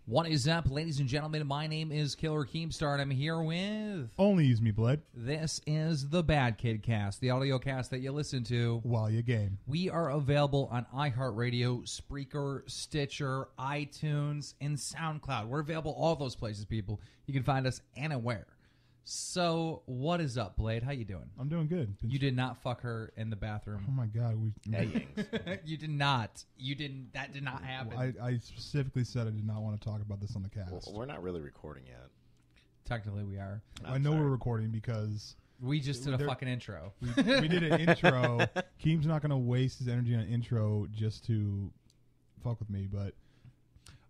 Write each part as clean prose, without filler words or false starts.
What is up, ladies and gentlemen? My name is KillerKeemstar, and I'm here with... OnlyusemeBlade. This is the BadKidCast, the audio cast that you listen to while you game. We are available on iHeartRadio, Spreaker, Stitcher, iTunes, and SoundCloud. We're available all those places, people. You can find us anywhere. So, what is up, Blade? How you doing? I'm doing good. You did not fuck her in the bathroom. Oh my god, You did not. You didn't. That did not happen. I specifically said I did not want to talk about this on the cast. Well, we're not really recording yet. Technically, we are. I know we're recording because we just did a fucking intro. We did an intro. Keem's not going to waste his energy on an intro just to fuck with me. But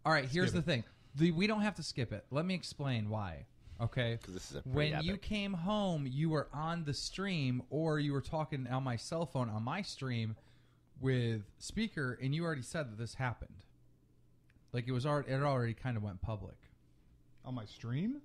all right, here's the thing: we don't have to skip it. Let me explain why. Okay, because this is when you came home, you were on the stream, or you were talking on my cell phone on my stream with speaker, and you already said that this happened. Like it already kind of went public on my stream.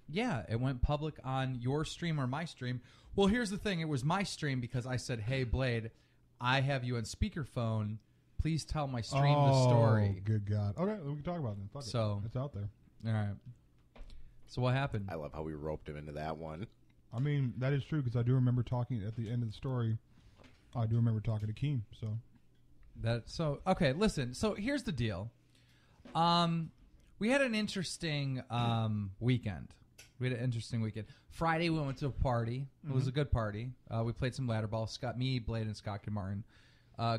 Yeah, it went public on your stream or my stream. Well, here's the thing: it was my stream because I said, "Hey, Blade, I have you on speakerphone. Please tell my stream the story." Oh, good God! Okay, we can talk about it then. Fuck it. It's out there. All right. So what happened? I love how we roped him into that one. I mean, that is true because I do remember talking at the end of the story. I do remember talking to Keem. Okay. Listen. So here's the deal. We had an interesting weekend. Friday we went to a party. It was a good party. We played some ladder ball. Blade, and Scott and Martin.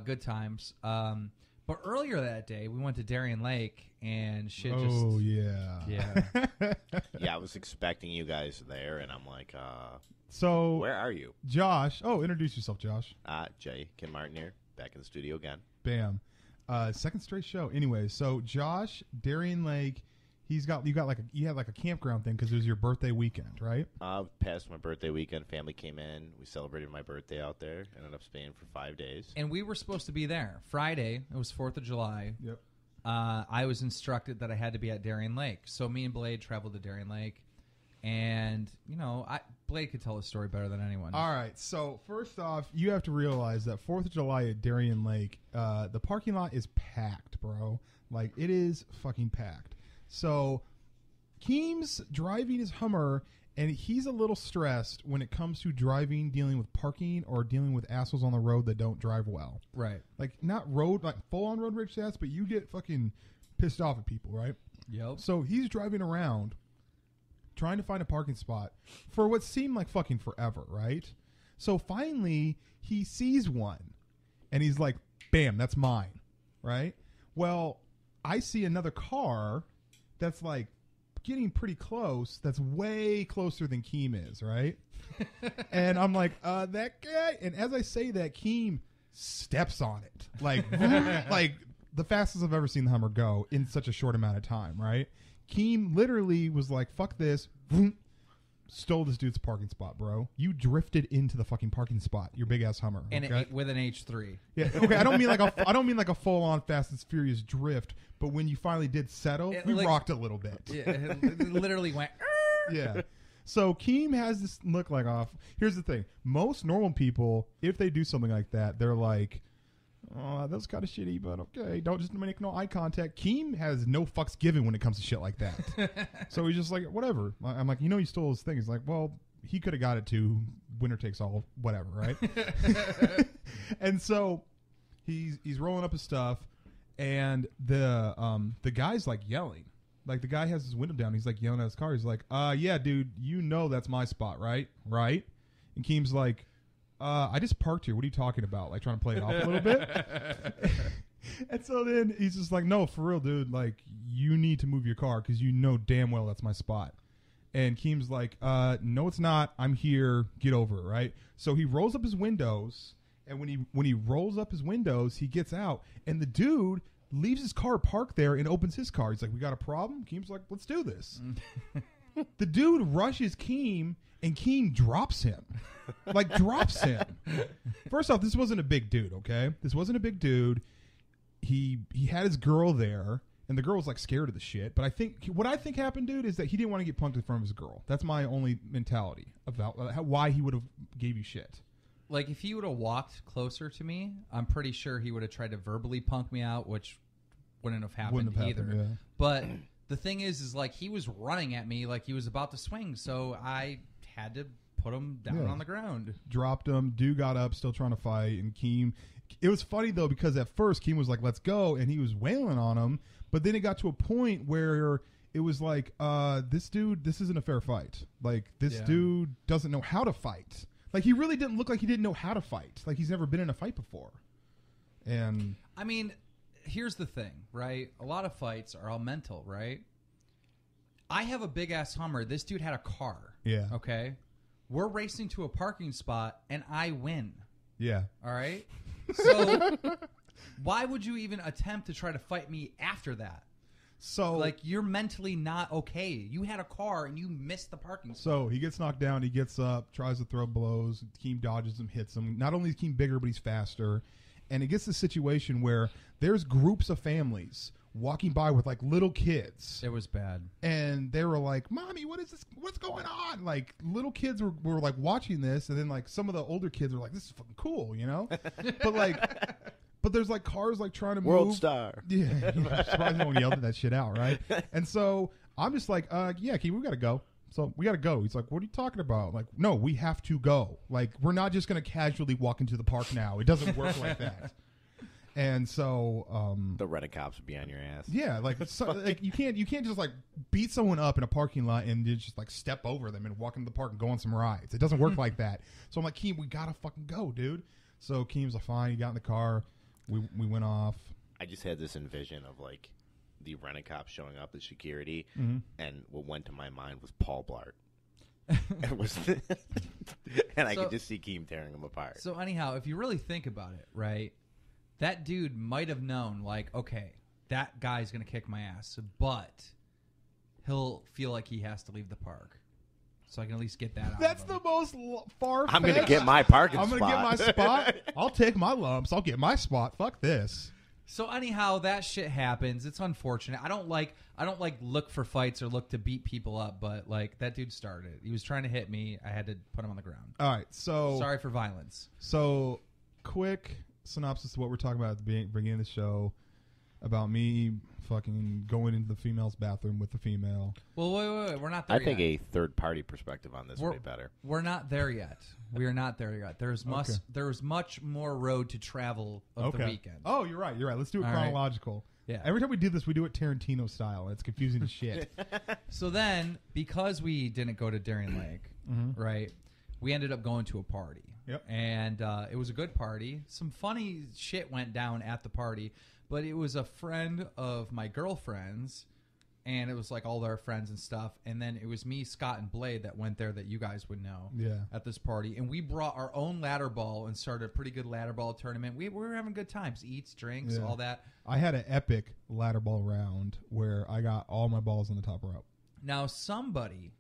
Good times. But earlier that day, we went to Darien Lake, and shit just... Oh, yeah. Yeah. Yeah, I was expecting you guys there, and I'm like, so where are you? Josh. Oh, introduce yourself, Josh. Jay, Kim Martin here, back in the studio again. Bam. Second straight show. Anyway, so Josh, Darien Lake, you had like a campground thing because it was your birthday weekend, right? Past my birthday weekend, family came in. We celebrated my birthday out there. Ended up staying for 5 days. And we were supposed to be there. Friday, it was 4th of July. Yep. I was instructed that I had to be at Darien Lake. So me and Blade traveled to Darien Lake. And, Blade could tell the story better than anyone. All right. So first off, you have to realize that 4th of July at Darien Lake, the parking lot is packed, bro. Like, it is fucking packed. So Keem's driving his Hummer, and he's a little stressed when it comes to driving, dealing with parking, or dealing with assholes on the road that don't drive well. Right. Like, not full-on road rage stats, but you get fucking pissed off at people, right? Yep. So he's driving around trying to find a parking spot for what seemed like fucking forever, right? So finally, he sees one, and he's like, bam, that's mine, right? Well, I see another car that's like getting pretty close. That's way closer than Keem is, right? And I'm like, that guy. And as I say that, Keem steps on it. Like, like the fastest I've ever seen the Hummer go in such a short amount of time, right? Keem literally was like, fuck this. Stole this dude's parking spot, bro. You drifted into the fucking parking spot, your big ass Hummer, and with an H3. Yeah, okay. I don't mean like a full on Fast and Furious drift, but when you finally did settle, we rocked a little bit. Yeah, it literally went. Yeah. So Keem has this look like off. Here's the thing: most normal people, if they do something like that, they're like, "Oh, that's kind of shitty," but okay, don't just make no eye contact. Keem has no fucks given when it comes to shit like that. So he's just like, whatever. I'm like, you stole his thing. He's like, well, he could have got it too. Winner takes all, whatever, right? And so he's rolling up his stuff, and the guy's like yelling. Like, the guy has his window down. He's like yelling at his car. He's like, yeah, dude, that's my spot, right? Right? And Keem's like, I just parked here. What are you talking about? Like, trying to play it off a little bit. And so then he's just like, no, for real, dude. Like, you need to move your car because you know damn well that's my spot. And Keem's like, no, it's not. I'm here. Get over it, right? So he rolls up his windows, and when he rolls up his windows, he gets out, and the dude leaves his car parked there and opens his car. He's like, we got a problem? Keem's like, let's do this. The dude rushes Keem, and Keem drops him. Like, drops him. First off, this wasn't a big dude, okay? This wasn't a big dude. He had his girl there, and the girl was, like, scared of the shit. But what I think happened, dude, is that he didn't want to get punked in front of his girl. That's my only mentality about why he would have gave you shit. Like, if he would have walked closer to me, I'm pretty sure he would have tried to verbally punk me out, which wouldn't have happened Wouldn't have either. happened, yeah. But the thing is like he was running at me like he was about to swing, so I had to put him down on the ground. Dropped him. Dude got up, still trying to fight, and Keem. It was funny though because at first Keem was like, "Let's go," and he was wailing on him. But then it got to a point where it was like, "This dude, this isn't a fair fight. Like this dude doesn't know how to fight. Like he really didn't look like he didn't know how to fight. Like he's never been in a fight before." And I mean, here's the thing, right? A lot of fights are all mental, right? I have a big ass Hummer. This dude had a car. Yeah. Okay. We're racing to a parking spot, and I win. yeah, All right. So why would you even attempt to try to fight me after that? so Like you're mentally not okay. You had a car and you missed the parking spot. So he gets knocked down. He gets up, tries to throw blows. Keem dodges him, hits him. Not only is Keem bigger, but he's faster. And it gets to a situation where there's groups of families walking by with like little kids. It was bad. And they were like, "Mommy, what is this? What's going on?" Like little kids were like watching this, and then like some of the older kids were like, "This is fucking cool," you know. But there's like cars like trying to World move. star. Yeah, surprised no one yelled that shit out, right? And so I'm just like, yeah, Keem, we gotta go. So we gotta go. He's like, "What are you talking about?" Like, no, we have to go. Like, we're not just gonna casually walk into the park now. It doesn't work like that. And so, The Reddit cops would be on your ass. yeah, like you can't just like beat someone up in a parking lot and just like step over them and walk into the park and go on some rides. It doesn't work like that. So I'm like, Keem, we gotta fucking go, dude. So Keem's like, fine. He got in the car. We went off. I just had this envision of like the Reddit cops showing up as security, and what went to my mind was Paul Blart. It was, and I could just see Keem tearing him apart. So anyhow, if you really think about it, right, that dude might have known, like, okay, that guy's going to kick my ass, but he'll feel like he has to leave the park. So I can at least get that out That's of him. the most far-fetched. I'm going to get my parking I'm spot. going to get my spot. I'll take my lumps. I'll get my spot. Fuck this. So anyhow, that shit happens. It's unfortunate. I don't like look for fights or look to beat people up, but like that dude started. He was trying to hit me. I had to put him on the ground. All right. So Sorry for violence. So quick synopsis of what we're talking about at the beginning of the show about me fucking going into the female's bathroom with the female. Well, wait. We're not there I think yet. a third-party perspective on this would be better. We're not there yet. We are not there yet. There's much more road to travel of the weekend. Oh, you're right. Let's do it All right. chronological. Yeah. Every time we do this, we do it Tarantino style. It's confusing as shit. So then, because we didn't go to Darien Lake, right, we ended up going to a party. Yep. And it was a good party. Some funny shit went down at the party, but it was a friend of my girlfriend's, and it was like all their friends and stuff. And then it was me, Scott, and Blade that went there that you guys would know at this party. And we brought our own ladder ball and started a pretty good ladder ball tournament. We were having good times. Eats, drinks, all that. I had an epic ladder ball round where I got all my balls on the top rope. Now, somebody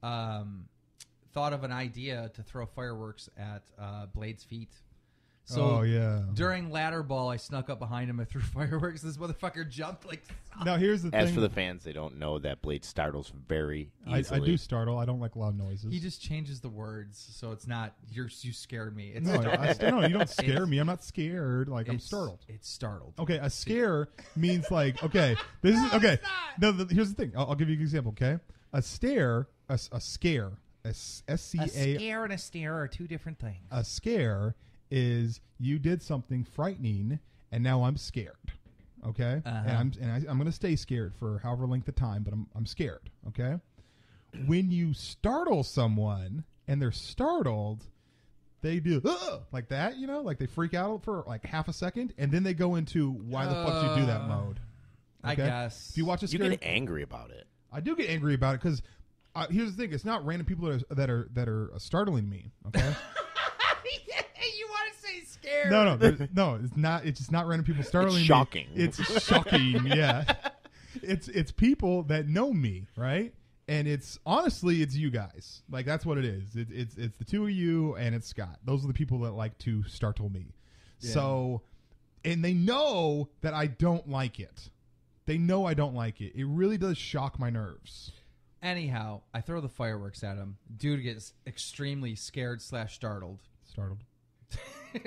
thought of an idea to throw fireworks at Blade's feet. So during ladder ball, I snuck up behind him and threw fireworks. This motherfucker jumped like. Now here's the thing. As for the fans, they don't know that Blade startles very easily. I do startle. I don't like loud noises. He just changes the words, so it's not you scared me. It's no, you don't scare me. I'm not scared. Like I'm startled. It's startled. Okay, a scare means like this is okay. No, here's the thing. I'll give you an example. Okay, a scare, S-C-A. A scare and a stare are two different things. A scare is you did something frightening, and now I'm scared. Okay, and I'm going to stay scared for however length of time, but I'm scared. Okay, when you startle someone and they're startled, they do like that, like they freak out for like half a second, and then they go into why the fuck did you do that mode. Okay? I guess if you watch a scare, you get angry about it. I do get angry about it because here's the thing: it's not random people that are startling me. Okay. You want to say scared? No, it's not. It's just not random people startling It's shocking. me. It's shocking. Yeah, it's people that know me, right? And it's honestly, it's you guys. Like that's what it is. It's the two of you and it's Scott. Those are the people that like to startle me. Yeah. So, and they know that I don't like it. They know I don't like it. It really does shock my nerves. Anyhow, I throw the fireworks at him. Dude gets extremely scared / startled. Startled.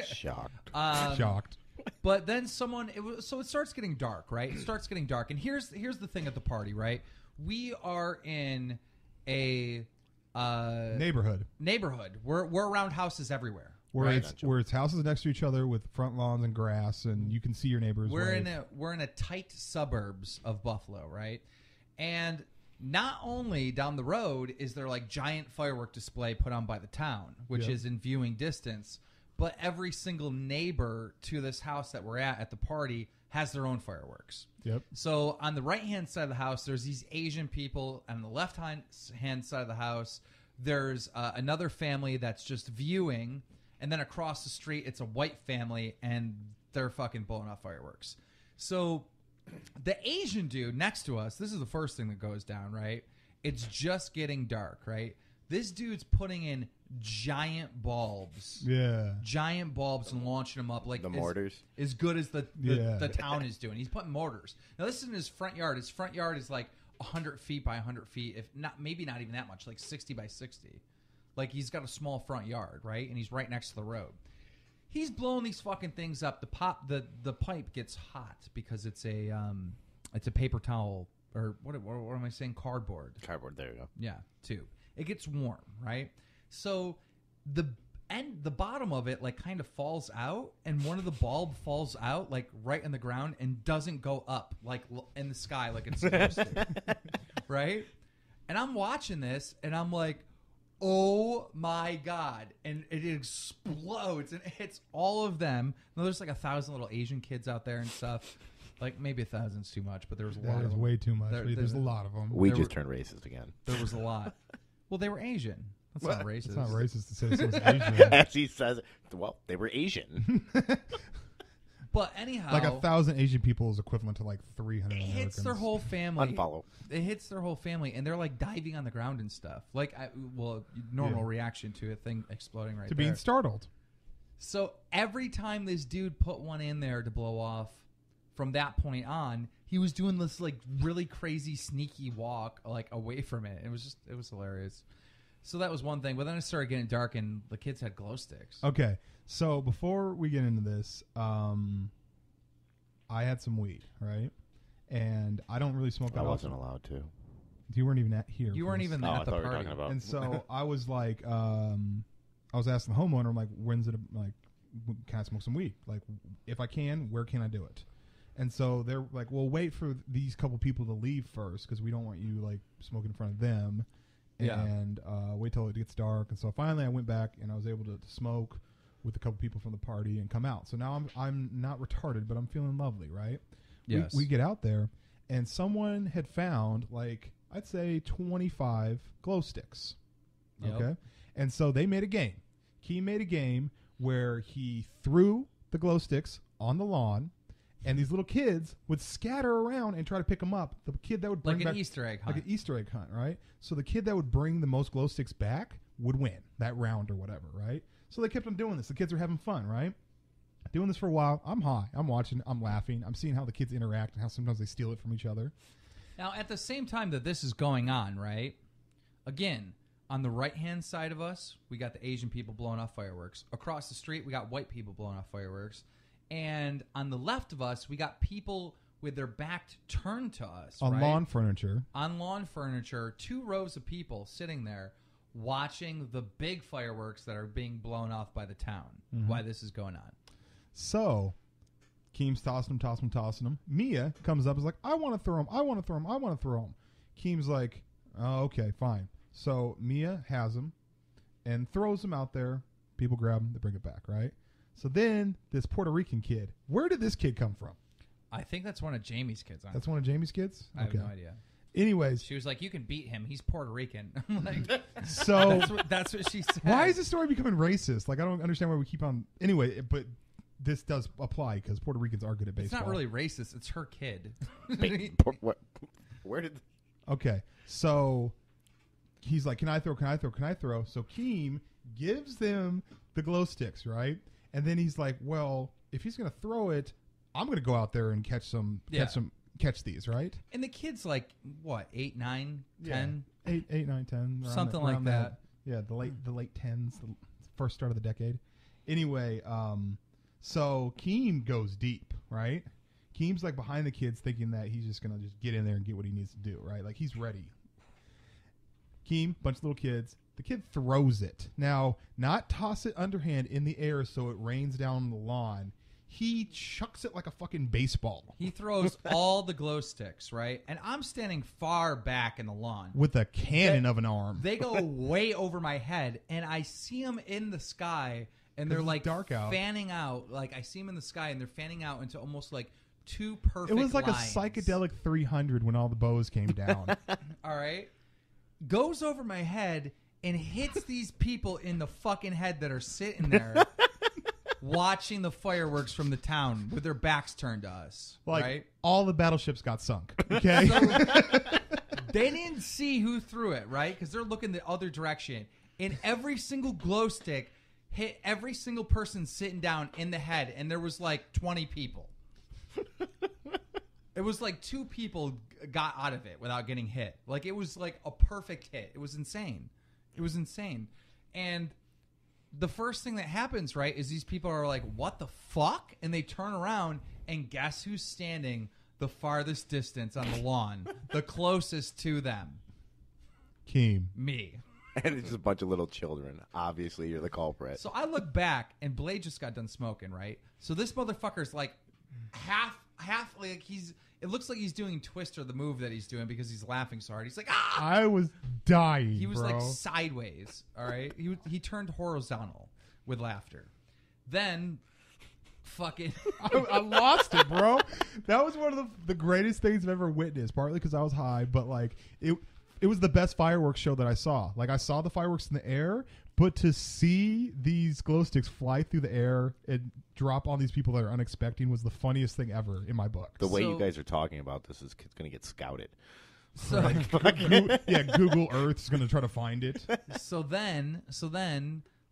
Shocked. Shocked. But then so it starts getting dark, right? It starts getting dark, and here's the thing at the party, right? We are in a neighborhood. We're around houses everywhere. Where it's houses next to each other with front lawns and grass, and you can see your neighbors. We're in a tight suburbs of Buffalo, right? And not only down the road is there like giant firework display put on by the town, which is in viewing distance, but every single neighbor to this house that we're at the party has their own fireworks. Yep. So on the right-hand side of the house, there's these Asian people. And on the left-hand side of the house, there's another family that's just viewing. And then across the street, it's a white family, and they're fucking blowing off fireworks. So the Asian dude next to us, this is the first thing that goes down, right? It's just getting dark, right? This dude's putting in giant bulbs. Yeah. Giant bulbs and launching them up like the mortars. As good as the town is doing. He's putting mortars. Now, this is in his front yard. His front yard is like 100 feet by 100 feet, if not, maybe not even that much, like 60 by 60. Like, he's got a small front yard, right? And he's right next to the road. He's blowing these fucking things up. The pipe gets hot because it's a paper towel, or what am I saying? Cardboard. Cardboard, there you go. Yeah, tube. It gets warm, right? So the bottom of it like kind of falls out, and one of the bulb falls out like right in the ground and doesn't go up like in the sky like it's supposed to. Right? And I'm watching this and I'm like, oh my God. And it explodes and it hits all of them. Now there's like 1,000 little Asian kids out there and stuff. Like maybe 1,000's too much, but there was a lot of them. That is way too much. There's a lot of them. We just turned racist again. There was a lot. Well, they were Asian. That's not racist. It's not racist to say someone's Asian. As he says, well, they were Asian. But anyhow, like 1,000 Asian people is equivalent to like 300 it Americans. hits their whole family. Unfollow. It hits their whole family, and they're like diving on the ground and stuff. Like, normal reaction to a thing exploding right there. To being startled. So every time this dude put one in there to blow off, from that point on, he was doing this like really crazy sneaky walk like away from it. It was hilarious. So that was one thing, but then it started getting dark and the kids had glow sticks. Okay, so before we get into this, I had some weed, right? And I don't really smoke that often. I wasn't allowed to. You weren't even here. You weren't even at the party. We were talking about. And so I was like, I was asking the homeowner, I'm like, when's it like? Can I smoke some weed? Like, if I can, where can I do it? And so they're like, well, wait for these couple people to leave first because we don't want you like smoking in front of them. Yeah. And wait till it gets dark. And so finally I went back and I was able to smoke with a couple people from the party and come out. So now I'm not retarded, but I'm feeling lovely, right? Yes. We get out there and someone had found like, I'd say 25 glow sticks. Yep. Okay. And so they made a game. He made a game where he threw the glow sticks on the lawn. And these little kids would scatter around and try to pick them up. The kid that would bring like back, an Easter egg hunt. like an Easter egg hunt, right? So the kid that would bring the most glow sticks back would win that round or whatever, right? So they kept on doing this. The kids are having fun, right? Doing this for a while. I'm high. I'm watching. I'm laughing. I'm seeing how the kids interact and how sometimes they steal it from each other. Now, at the same time that this is going on, right? Again, on the right-hand side of us, we got the Asian people blowing off fireworks. Across the street, we got white people blowing off fireworks. And on the left of us, we got people with their back turned to us. On lawn furniture. On lawn furniture, 2 rows of people sitting there watching the big fireworks that are being blown off by the town while this is going on. So, Keem's tossing them. Mia comes up and is like, I want to throw them. Keem's like, oh, okay, fine. So, Mia has them and throws them out there. People grab them. They bring it back, right? So then, this Puerto Rican kid, where did this kid come from? I think that's one of Jamie's kids. That's one of Jamie's kids? I have no idea. Anyways. She was like, you can beat him. He's Puerto Rican. I'm like, so that's what she said. Why is this story becoming racist? Like, I don't understand why we keep on. Anyway, but this does apply because Puerto Ricans are good at baseball. It's not really racist. It's her kid. What? Where did... Okay, so he's like, can I throw? So Keem gives them the glow sticks, right? And then he's like, well, if he's going to throw it, I'm going to go out there and catch these, right? And the kid's like, what, 8, 9, 10? 8, 9, 10. Something like that. Yeah, the late 10s, the first start of the decade. Anyway, So Keem goes deep, right? Keem's like behind the kids thinking that he's just going to just get in there and get what he needs to do, right? Like he's ready. Keem, bunch of little kids. The kid throws it. Now, not toss it underhand in the air so it rains down on the lawn. He chucks it like a fucking baseball. He throws all the glow sticks, right? And I'm standing far back in the lawn. With a cannon of an arm. They go way over my head, and I see them in the sky, and they're like dark out. Fanning out. Like I see them in the sky, and they're fanning out into almost like two perfect It was like lines. a psychedelic 300 when all the bows came down. All right. Goes over my head and hits these people in the fucking head that are sitting there watching the fireworks from the town with their backs turned to us. Like, right? all the battleships got sunk. Okay? So, they didn't see who threw it, right? Because they're looking the other direction. And every single glow stick hit every single person sitting down in the head. And there was like 20 people. It was like 2 people got out of it without getting hit. Like, it was like a perfect hit. It was insane. It was insane. And the first thing that happens, right, is these people are like, what the fuck? And they turn around, and guess who's standing the farthest distance on the lawn? The closest to them. Keem. Me. And it's just a bunch of little children. Obviously, you're the culprit. So I look back, and Blade just got done smoking, right? So this motherfucker's like half like it looks like he's doing Twister, the move that he's doing, because he's laughing so hard. He's like, ah! I was dying, He was bro. like sideways, all right? He turned horizontal with laughter. Then, fucking... I lost it, bro. That was one of the greatest things I've ever witnessed, partly because I was high, but like it was the best fireworks show that I saw. Like, I saw the fireworks in the air, but to see these glow sticks fly through the air and drop on these people that are unexpecting was the funniest thing ever in my book. The way you guys are talking about this is going to get scouted. So, Google Earth's going to try to find it. so then,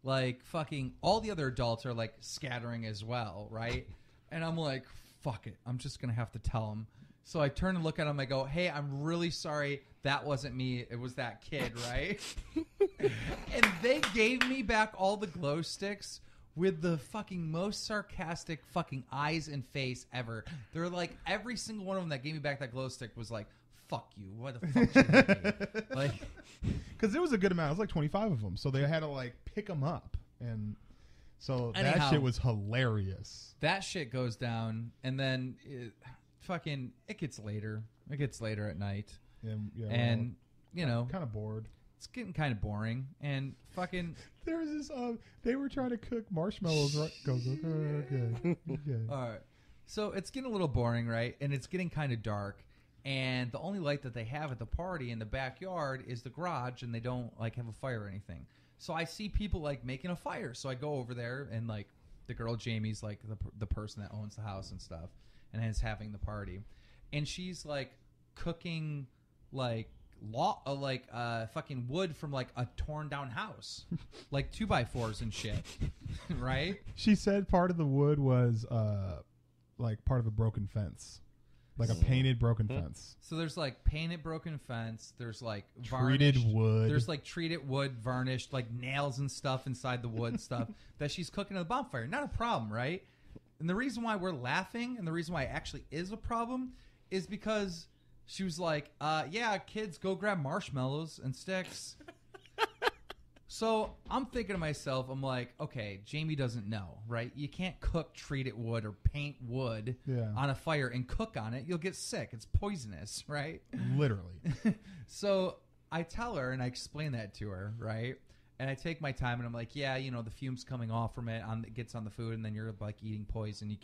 like, fucking all the other adults are, like, scattering as well, right? And I'm like, fuck it. I'm just going to have to tell them. So I turn and look at him. I go, hey, I'm really sorry. That wasn't me. It was that kid, right? And they gave me back all the glow sticks with the fucking most sarcastic fucking eyes and face ever. They're like, every single one of them that gave me back that glow stick was like, fuck you. What the fuck should you be? Like, because it was a good amount. It was like 25 of them. So they had to like pick them up. And so Anyhow, that shit was hilarious. That shit goes down. And then it gets later. It gets later at night. And you know, kind of bored. It's getting kind of boring. And fucking, there was this. They were trying to cook marshmallows. Right? Goes okay. All right. So it's getting a little boring, right? And it's getting kind of dark. And the only light that they have at the party in the backyard is the garage, and they don't like have a fire or anything. So I see people like making a fire. So I go over there, and like the girl Jamie's like the person that owns the house and stuff, and is having the party, and she's like cooking like fucking wood from like a torn down house, like 2x4s and shit, right? She said part of the wood was like part of a broken fence, like a painted broken fence. So there's like painted broken fence. There's like treated wood. There's like treated wood, varnished, like nails and stuff inside the wood stuff that she's cooking at the bonfire. Not a problem, right? And the reason why we're laughing and the reason why it actually is a problem is because she was like, yeah, kids, go grab marshmallows and sticks. So I'm thinking to myself, I'm like, okay, Jamie doesn't know, right? You can't cook treated wood or paint wood on a fire and cook on it. You'll get sick. It's poisonous, right? Literally. So I tell her and I explain that to her, right? And I take my time and I'm like, yeah, you know, the fumes coming off from it it gets on the food, and then you're like eating poison. You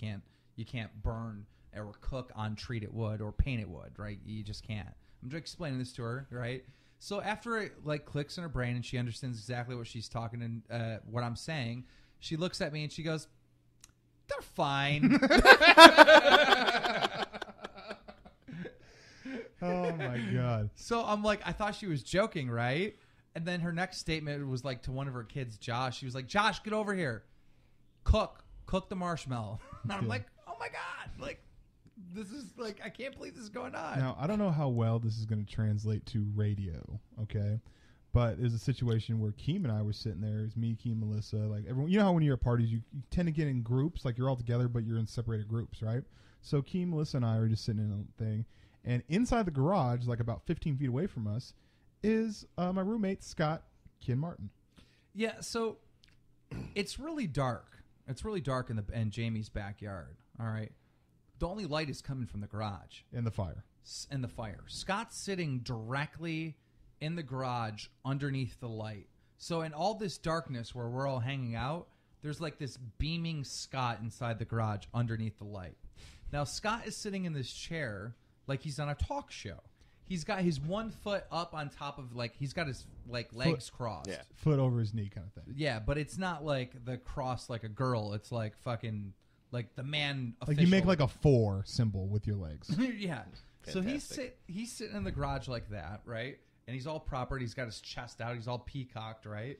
can't burn or cook on treated wood or painted wood, right? You just can't. I'm just explaining this to her, right? So after it like clicks in her brain and she understands exactly what she's talking and what I'm saying, she looks at me and she goes, "They're fine." Oh my god. So I'm like, I thought she was joking, right? And then her next statement was like to one of her kids, Josh. She was like, "Josh, get over here. Cook the marshmallow." And I'm like, "Oh my god!" Like, this is like, I can't believe this is going on. Now, I don't know how well this is going to translate to radio, okay? But there's a situation where Keem and I were sitting there. It's me, Keem, Melissa, like everyone. You know how when you're at parties, you tend to get in groups, like you're all together, but you're in separated groups, right? So Keem, Melissa, and I are just sitting in a thing. And inside the garage, like about 15 feet away from us, is my roommate, Scott Ken Martin. Yeah, so it's really dark. It's really dark in Jamie's backyard, all right? The only light is coming from the garage. And the fire. And the fire. Scott's sitting directly in the garage underneath the light. So in all this darkness where we're all hanging out, there's like this beaming Scott inside the garage underneath the light. Now, Scott is sitting in this chair like he's on a talk show. He's got his one foot up on top of, like, he's got his, like, legs crossed. Yeah. Foot over his knee kind of thing. Yeah, but it's not like the cross like a girl. It's like fucking, like the man official. Like you make like a 4 symbol with your legs. Yeah. So Fantastic. he's sitting in the garage like that, right? And he's all proper. He's got his chest out. He's all peacocked, right?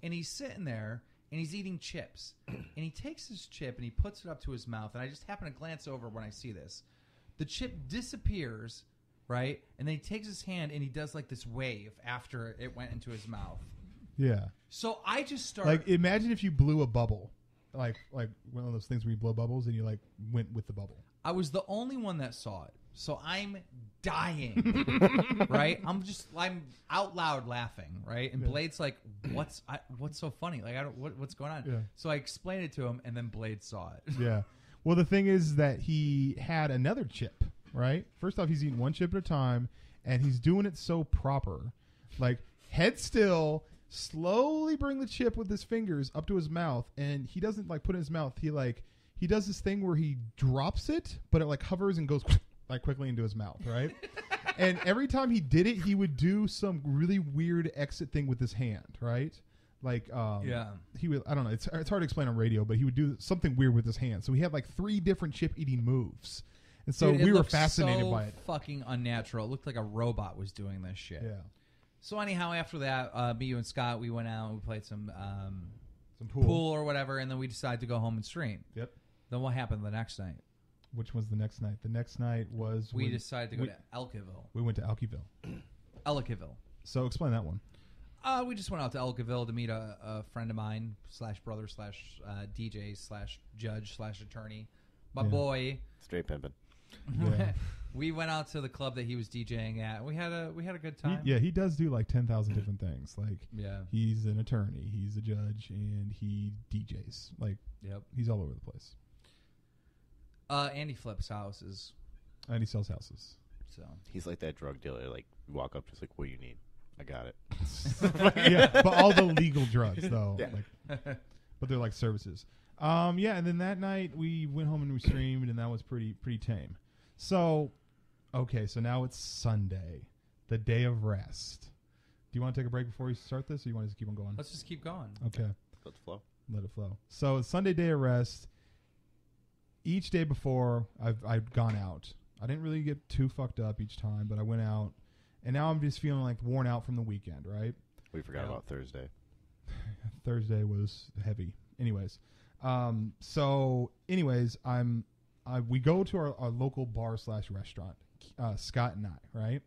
And he's sitting there, and he's eating chips. And he takes his chip, and he puts it up to his mouth. And I just happen to glance over when I see this. The chip disappears, right? And then he takes his hand, and he does like this wave after it went into his mouth. Yeah. So I just started... Like, imagine if you blew a bubble. Like one of those things where you blow bubbles, and you, like, went with the bubble. I was the only one that saw it. So I'm dying, right? I'm out loud laughing, right? And Blade's like, "What's so funny? Like, what's going on?" Yeah. So I explained it to him, and then Blade saw it. Yeah. Well, the thing is that he had another chip, right? First off, he's eating one chip at a time, and he's doing it so proper, like head still, slowly bring the chip with his fingers up to his mouth, and he doesn't like put it in his mouth. He does this thing where he drops it, but it like hovers and goes like quickly into his mouth, right? And every time he did it, he would do some really weird exit thing with his hand, right? Like, he would, I don't know, it's hard to explain on radio, but he would do something weird with his hand. So he had like 3 different chip eating moves. And so Dude, we were looked fascinated so by it. Fucking unnatural. It looked like a robot was doing this shit. Yeah. So anyhow, after that, me, you, and Scott, we went out and we played some pool or whatever, and then we decided to go home and stream. Yep. Then what happened the next night? Which was the next night? The next night was We decided to go to Elkiville. We went to Elkiville. Elkiville. So explain that one. We just went out to Elkiville to meet a friend of mine / brother / DJ / judge / attorney. My boy. Straight pimping. Yeah. We went out to the club that he was DJing at. We had a good time. He does do like 10,000 different things. Like, yeah, he's an attorney, he's a judge, and he DJs. Like, he's all over the place. And he flips houses. And he sells houses. So he's like that drug dealer. Like, you walk up, just like, what do you need? I got it. Yeah, but all the legal drugs though. Yeah. Like, but they're like services. And then that night we went home and we streamed, and that was pretty tame. So, okay, so now it's Sunday, the day of rest. Do you want to take a break before we start this, or you want to just keep on going? Let's just keep going. Okay. Let's flow. Let it flow. So it's Sunday, day of rest. Each day before, I've gone out. I didn't really get too fucked up each time, but I went out, and now I'm just feeling like worn out from the weekend, right? We forgot about Thursday. Thursday was heavy. Anyways, we go to our local bar / restaurant, Scott and I, right?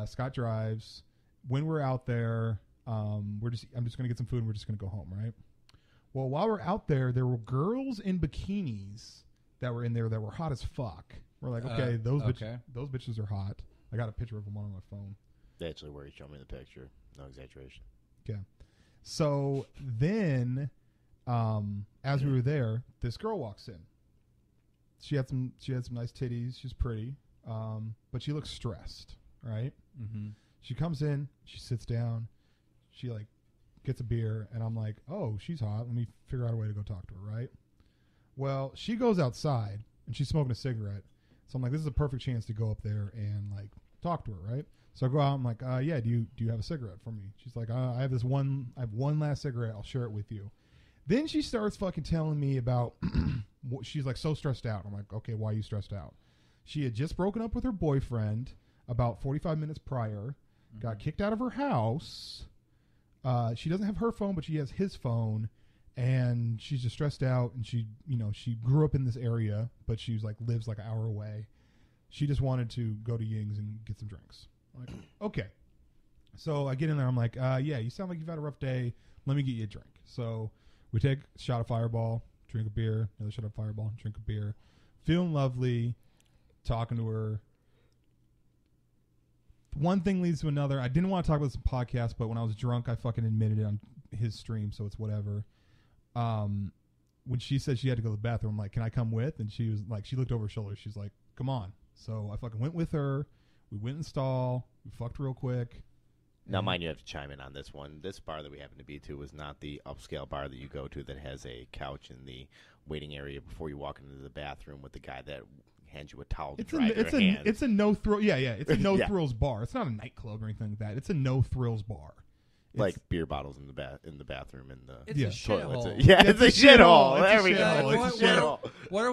Scott drives. When we're out there, I'm just going to get some food and we're just going to go home, right? Well, while we're out there were girls in bikinis that were in there that were hot as fuck. We're like, okay, those bitches are hot. I got a picture of them on my phone. They actually were. Show me the picture. No exaggeration. Okay. So then, as we were there, this girl walks in. She had some nice titties. She's pretty, but she looks stressed, right? Mm-hmm. She comes in. She sits down. She like gets a beer, and I'm like, oh, she's hot. Let me figure out a way to go talk to her, right? Well, she goes outside, and she's smoking a cigarette. So I'm like, this is a perfect chance to go up there and like talk to her, right? So I go out. I'm like, yeah. Do you have a cigarette for me? She's like, I have one last cigarette. I'll share it with you. Then she starts fucking telling me about. She's like so stressed out. I'm like, okay, why are you stressed out? She had just broken up with her boyfriend about 45 minutes prior. Mm-hmm. Got kicked out of her house. She doesn't have her phone, but she has his phone. And she's just stressed out, and she grew up in this area, but she's like lives like an hour away. She just wanted to go to Ying's and get some drinks. I'm like, okay. So I get in there. I'm like, yeah, you sound like you've had a rough day. Let me get you a drink. So we take a shot of Fireball, drink a beer, another shot of Fireball, drink a beer. Feeling lovely, talking to her. One thing leads to another. I didn't want to talk about this podcast, but when I was drunk, I fucking admitted it on his stream, so it's whatever. When she said she had to go to the bathroom, I'm like, can I come with? And she was like, she looked over her shoulder. She's like, come on. So I fucking went with her. We went in the stall. We fucked real quick. Now, mind you, have to chime in on this one. This bar that we happened to be to was not the upscale bar that you go to that has a couch in the waiting area before you walk into the bathroom with the guy that hands you a towel to dry your hands. It's a no thrill. Yeah. It's a no thrills bar. It's not a nightclub or anything like that. It's a no thrills bar. Like beer bottles in the bathroom in the it's a shithole. It's a shithole. There we go. It's a shithole. What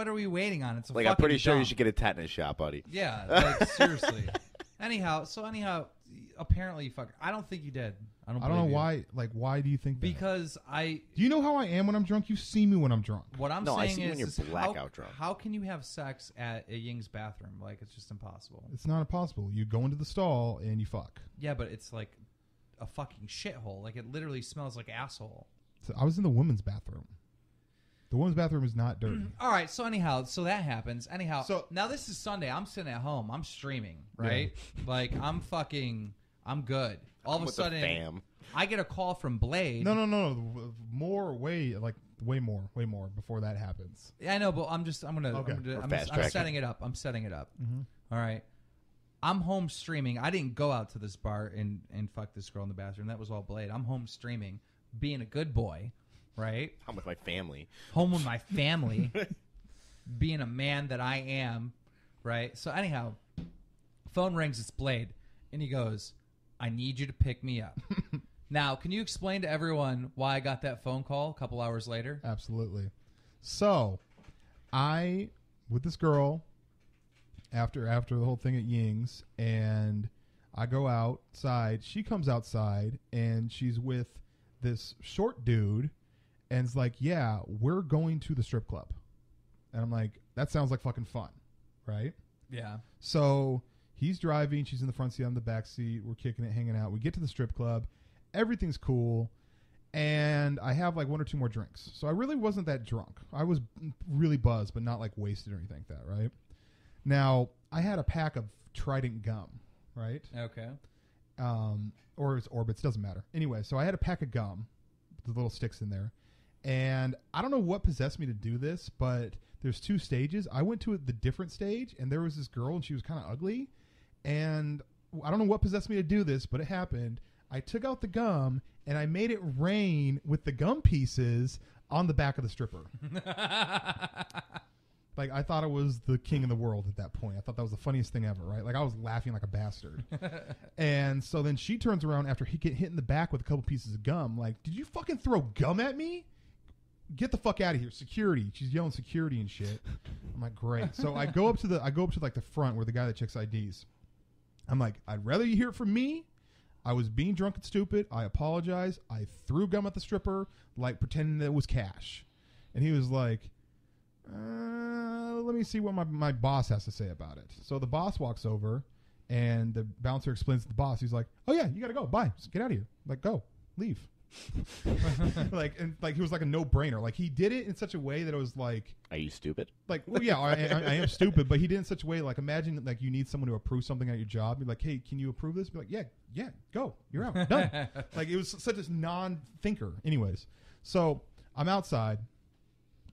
are we waiting on? It's a like, I'm pretty sure you should get a tetanus shot, buddy. Yeah, like seriously. Anyhow, apparently you fucked. I don't think you did. I don't know why. Like, why do you think that? Because do you know how I am when I'm drunk? You see me when I'm drunk. What I'm saying I see is, when you're blackout drunk. How can you have sex at a Ying's bathroom? Like, it's just impossible. It's not impossible. You go into the stall and you fuck. Yeah, but it's like a fucking shithole. Like, it literally smells like asshole. So I was in the women's bathroom. The women's bathroom is not dirty. All right, so that happens. So now this is Sunday. I'm sitting at home. I'm streaming, right? Yeah. Like, I'm good. All of a sudden, I get a call from Blade. No. Way more before that happens. Yeah, I know, but I'm setting it up. Mm-hmm. All right. I'm home streaming. I didn't go out to this bar and fuck this girl in the bathroom. That was all Blade. I'm home streaming, being a good boy, right? I'm with my family. Home with my family, being a man that I am, right? So anyhow, phone rings. It's Blade, and he goes, "I need you to pick me up." Now, can you explain to everyone why I got that phone call a couple hours later? Absolutely. So, with this girl, after the whole thing at Ying's, and I go outside. She comes outside, and she's with this short dude, and it's like, yeah, we're going to the strip club. And I'm like, that sounds like fucking fun, right? Yeah. So he's driving. She's in the front seat. I'm in the back seat. We're kicking it, hanging out. We get to the strip club. Everything's cool. And I have like one or two more drinks. So I really wasn't that drunk. I was really buzzed, but not like wasted or anything like that, right? Now, I had a pack of Trident gum, right? Okay. Or it's Orbits, doesn't matter. Anyway, so I had a pack of gum, the little sticks in there. And I don't know what possessed me to do this, but there's two stages. I went to the different stage, and there was this girl, and she was kind of ugly. And I don't know what possessed me to do this, but it happened. I took out the gum, and I made it rain with the gum pieces on the back of the stripper. Like, I thought I was the king of the world at that point. I thought that was the funniest thing ever, right? Like, I was laughing like a bastard. And so then she turns around after he get hit in the back with a couple pieces of gum. Like, did you fucking throw gum at me? Get the fuck out of here. Security. She's yelling security and shit. I'm like, great. So I go up to like the front where the guy that checks IDs. I'm like, I'd rather you hear it from me. I was being drunk and stupid. I apologize. I threw gum at the stripper, like pretending that it was cash. And he was like, let me see what my boss has to say about it. So the boss walks over, and the bouncer explains to the boss. He's like, oh yeah, you gotta go. Bye. Just get out of here. Like, go. Leave. Like he was like a no-brainer. Like, he did it in such a way that it was like, are you stupid? Like, well, yeah, I am stupid, but he did it in such a way, like, imagine like you need someone to approve something at your job. You're like, hey, can you approve this? Be like, yeah, go, you're out, done. Like, it was such a non-thinker. Anyways, so I'm outside.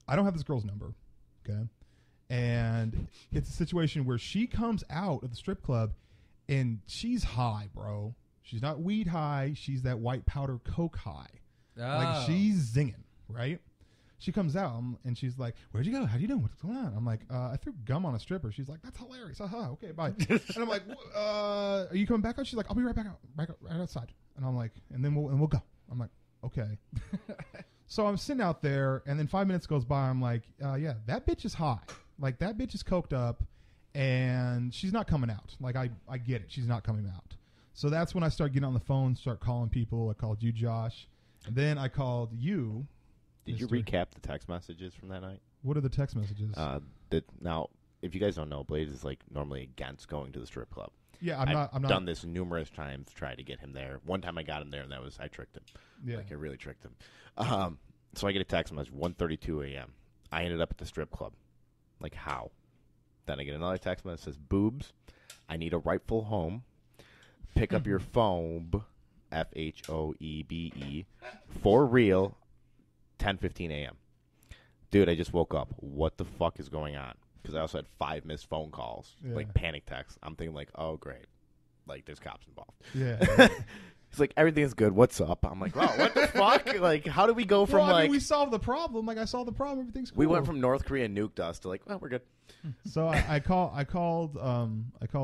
I don't have this girl's number, okay, and it's a situation where she comes out of the strip club, and she's high, bro. She's not weed high. She's that white powder coke high. Oh. Like, she's zinging, right? She comes out, and she's like, where'd you go? How you doing? What's going on? I'm like, I threw gum on a stripper. She's like, that's hilarious. Okay, bye. And I'm like, are you coming back out? She's like, I'll be right back out, right outside. And I'm like, and then we'll go. I'm like, okay. So I'm sitting out there, and then 5 minutes goes by. I'm like, yeah, that bitch is high. Like, that bitch is coked up, and she's not coming out. Like, I get it. She's not coming out. So that's when I start getting on the phone, start calling people. I called you, Josh. And then I called you. Did you recap the text messages from that night? What are the text messages? Now, if you guys don't know, Blade is like normally against going to the strip club. Yeah, I've done this numerous times to try to get him there. One time I got him there, and I tricked him. Yeah. Like I really tricked him. So I get a text message 1:32 a.m. I ended up at the strip club. Like how? Then I get another text message that says, "Boobs, I need a rightful home. Pick up your phone, FHOEBE, for real, 10:15 a.m." Dude, I just woke up. What the fuck is going on? Because I also had 5 missed phone calls, like panic texts. I'm thinking like, oh great, like there's cops involved. Yeah. He's like, everything's good. What's up? I'm like, wow, what the fuck? Like, how do we go from I mean, we solved the problem. Like I solved the problem. Everything's cool. We went from North Korea nuked us to like, well, we're good. So I called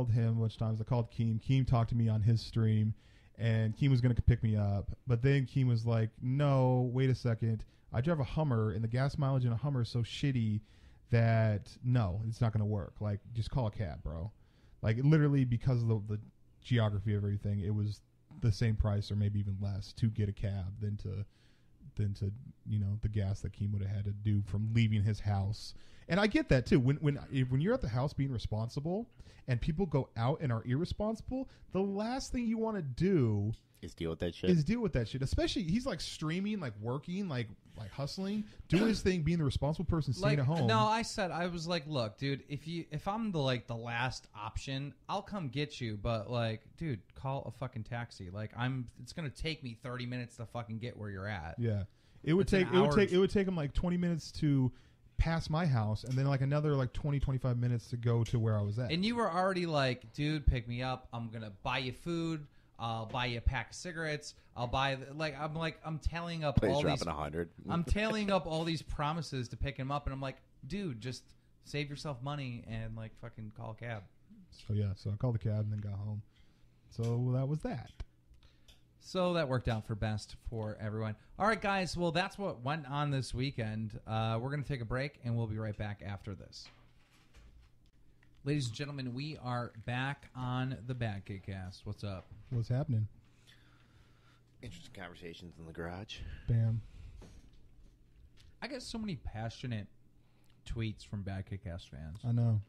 him. Which times I called Keem. Keem talked to me on his stream, and Keem was going to pick me up, but then Keem was like, no, wait a second. I drive a Hummer, and the gas mileage in a Hummer is so shitty that no, it's not going to work. Like, just call a cab, bro. Like, literally, because of the geography of everything, it was the same price or maybe even less to get a cab than to the gas that Keem would have had to do from leaving his house. And I get that too. When you're at the house being responsible and people go out and are irresponsible, the last thing you want to do is deal with that shit. Especially he's like streaming, like working, like hustling, doing his thing, being the responsible person, staying at home. No, I was like, look, dude, if I'm the last option, I'll come get you. But like, dude, call a fucking taxi. Like it's gonna take me 30 minutes to fucking get where you're at. Yeah, it would take him like 20 minutes to pass my house, and then like another like 20-25 minutes to go to where I was at. And you were already like, dude, pick me up. I'm gonna buy you food. I'll buy you a pack of cigarettes. I'm tallying up all these. 100. I'm tallying up all these promises to pick him up, and I'm like, dude, just save yourself money and like fucking call a cab. So I called the cab and then got home. So that was that. So that worked out for best for everyone. All right, guys. Well, that's what went on this weekend. We're gonna take a break, and we'll be right back after this. Ladies and gentlemen, we are back on the BadKidCast. What's up? What's happening? Interesting conversations in the garage. Bam. I get so many passionate tweets from BadKidCast fans. I know.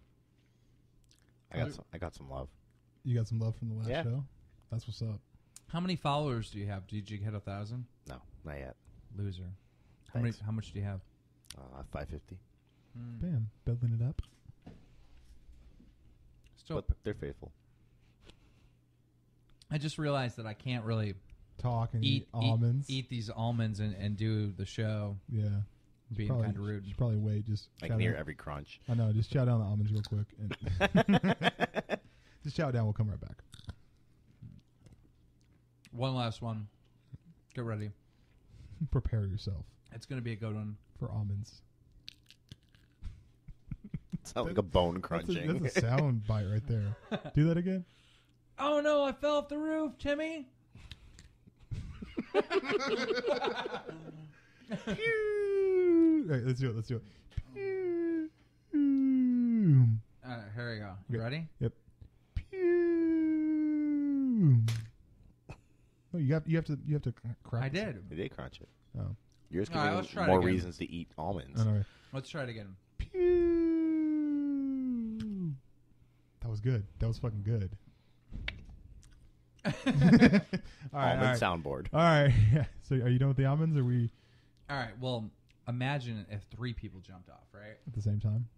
I got some love. You got some love from the last show? That's what's up. How many followers do you have? Did you hit 1,000? No, not yet. Loser. Thanks. How much do you have? 550. Bam. Building it up. But they're faithful. I just realized that I can't really talk and eat almonds. Eat these almonds and do the show. Yeah. Being kind of rude. You should probably wait. Just I can hear every crunch. I know. Just chow down the almonds real quick. And just chow down. We'll come right back. One last one. Get ready. Prepare yourself. It's going to be a good one. For almonds. Sounds like a bone crunching. That's a sound bite right there. Do that again. Oh no! I fell off the roof, Timmy. All right, let's do it. Here we go. You ready? Yep. Oh, you have to crunch. I did. You did crunch it. Oh. You're just giving more reasons to eat almonds. Right. Let's try it again. That was good. That was fucking good. Almond soundboard. All right. So are you done with the almonds, or we? All right. Well, imagine if 3 people jumped off, right? At the same time.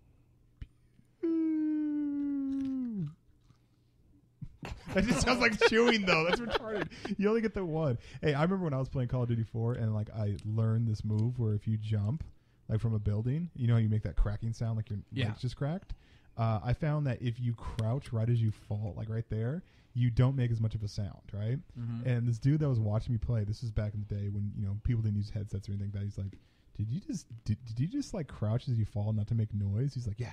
That just sounds like chewing, though. That's retarded. You only get the one. Hey, I remember when I was playing Call of Duty 4, and like I learned this move where if you jump, like from a building, you know how you make that cracking sound, like your leg's just cracked. I found that if you crouch right as you fall, like right there, you don't make as much of a sound, right? Mm-hmm. And this dude that was watching me play, this is back in the day when people didn't use headsets or anything like that. He's like, "Did you just like crouch as you fall, not to make noise?" He's like, "Yeah."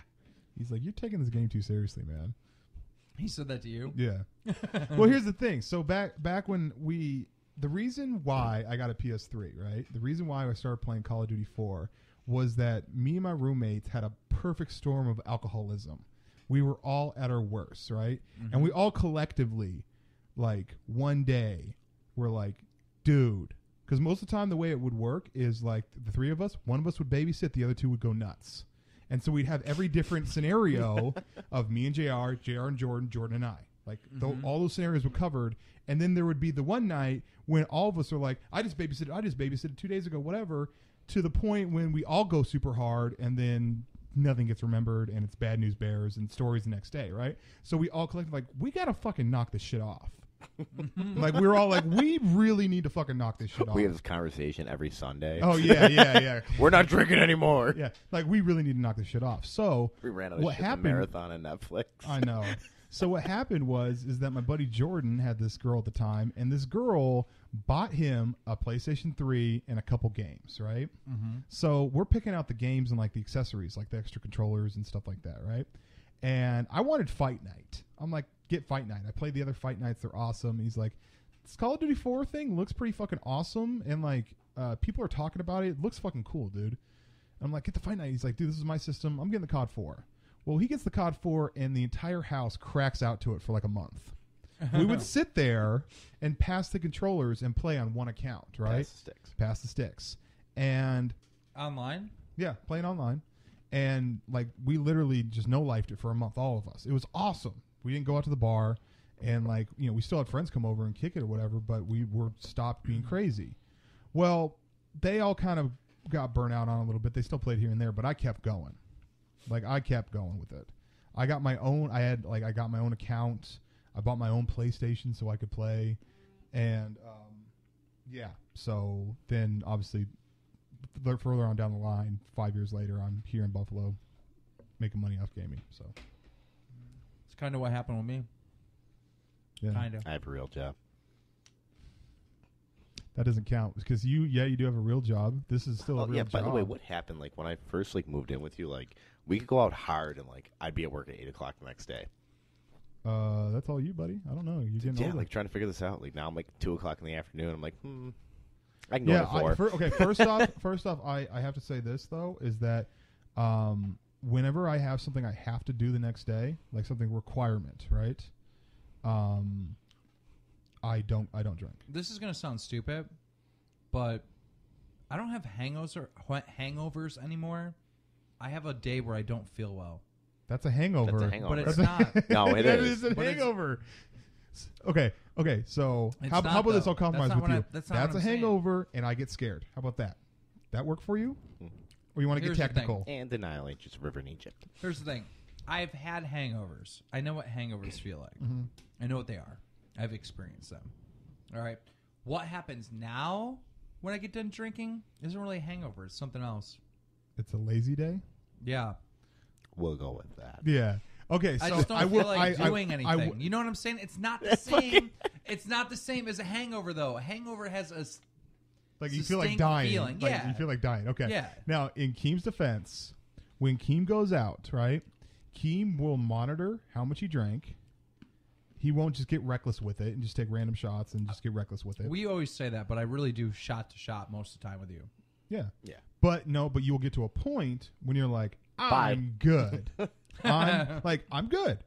He's like, "You're taking this game too seriously, man." He said that to you? Yeah. Well, here's the thing. So back when the reason why I got a PS3, right? The reason why I started playing Call of Duty 4 was that me and my roommates had a perfect storm of alcoholism. We were all at our worst, right? Mm-hmm. And we all collectively, like, one day, were like, dude, because most of the time the way it would work is like the 3 of us, one of us would babysit, the other 2 would go nuts. And so we'd have every different scenario of me and JR and Jordan and I. Like all those scenarios were covered. And then there would be the one night when all of us are like, I just babysitted 2 days ago, whatever, to the point when we all go super hard and then nothing gets remembered and it's bad news bears and stories the next day, right? So we all collectively like, we got to fucking knock this shit off. Like we were all like, we really need to fucking knock this shit off. We have this conversation every Sunday. Oh yeah. We're not drinking anymore. Yeah, like we really need to knock this shit off. So we ran out of shit the marathon on Netflix. I know. So what happened is that my buddy Jordan had this girl at the time, and this girl bought him a PlayStation 3 and a couple games, right? Mm-hmm. So we're picking out the games and like the accessories, like the extra controllers and stuff like that, right? And I wanted Fight Night. I'm like, get Fight Night. I played the other Fight Nights. They're awesome. And he's like, this Call of Duty 4 thing looks pretty fucking awesome, and like people are talking about it. It looks fucking cool, dude. And I'm like, get the Fight Night. He's like, dude, this is my system. I'm getting the COD 4. Well, he gets the COD 4, and the entire house cracks out to it for like a month. We would sit there and pass the controllers and play on one account, right? Pass the sticks. And online? Yeah, playing online. And like we literally just no-lifed it for a month, all of us. It was awesome. We didn't go out to the bar, and like, you know, we still had friends come over and kick it or whatever, but we were stopped being crazy. Well, they all kind of got burnt out on a little bit. They still played here and there, but I kept going. Like I kept going with it. I got my own. I got my own account. I bought my own PlayStation so I could play, and yeah. So then, obviously, further on down the line, 5 years later, I'm here in Buffalo, making money off gaming. So it's kind of what happened with me. Yeah. Kind of. I have a real job. That doesn't count because you do have a real job. This is still a real job. By the way, what happened? Like when I first like moved in with you, like we could go out hard and like I'd be at work at 8 o'clock the next day. That's all you, buddy. I don't know. You're getting older. Like trying to figure this out. Like now I'm like 2 o'clock in the afternoon. I'm like, I can go to 4. Okay. First off, I have to say this though is that whenever I have something I have to do the next day, like something requirement, right? I don't drink. This is gonna sound stupid, but I don't have hangovers anymore. I have a day where I don't feel well. That's a hangover. That's a hangover. But it's not. No, it is. That is a hangover. Okay. So how about this? I'll compromise with you. That's a hangover, and I get scared. How about that? That work for you? Or you want to get technical? And denial ain't just a river in Egypt. Here's the thing. I've had hangovers. I know what hangovers feel like. Mm-hmm. I know what they are. I've experienced them. All right. What happens now when I get done drinking isn't really a hangover. It's something else. It's a lazy day? Yeah. We'll go with that. Yeah. Okay. So I just don't feel like doing anything. You know what I'm saying? It's not the same. It's not the same as a hangover, though. A hangover has a like you feel like dying. Feeling. Like yeah. You feel like dying. Okay. Yeah. Now, in Keem's defense, when Keem goes out, right, Keem will monitor how much he drank. He won't just get reckless with it and just take random shots and just get reckless with it. We always say that, but I really do shot to shot most of the time with you. Yeah. Yeah. But you will get to a point when you're like, I'm good. I'm good.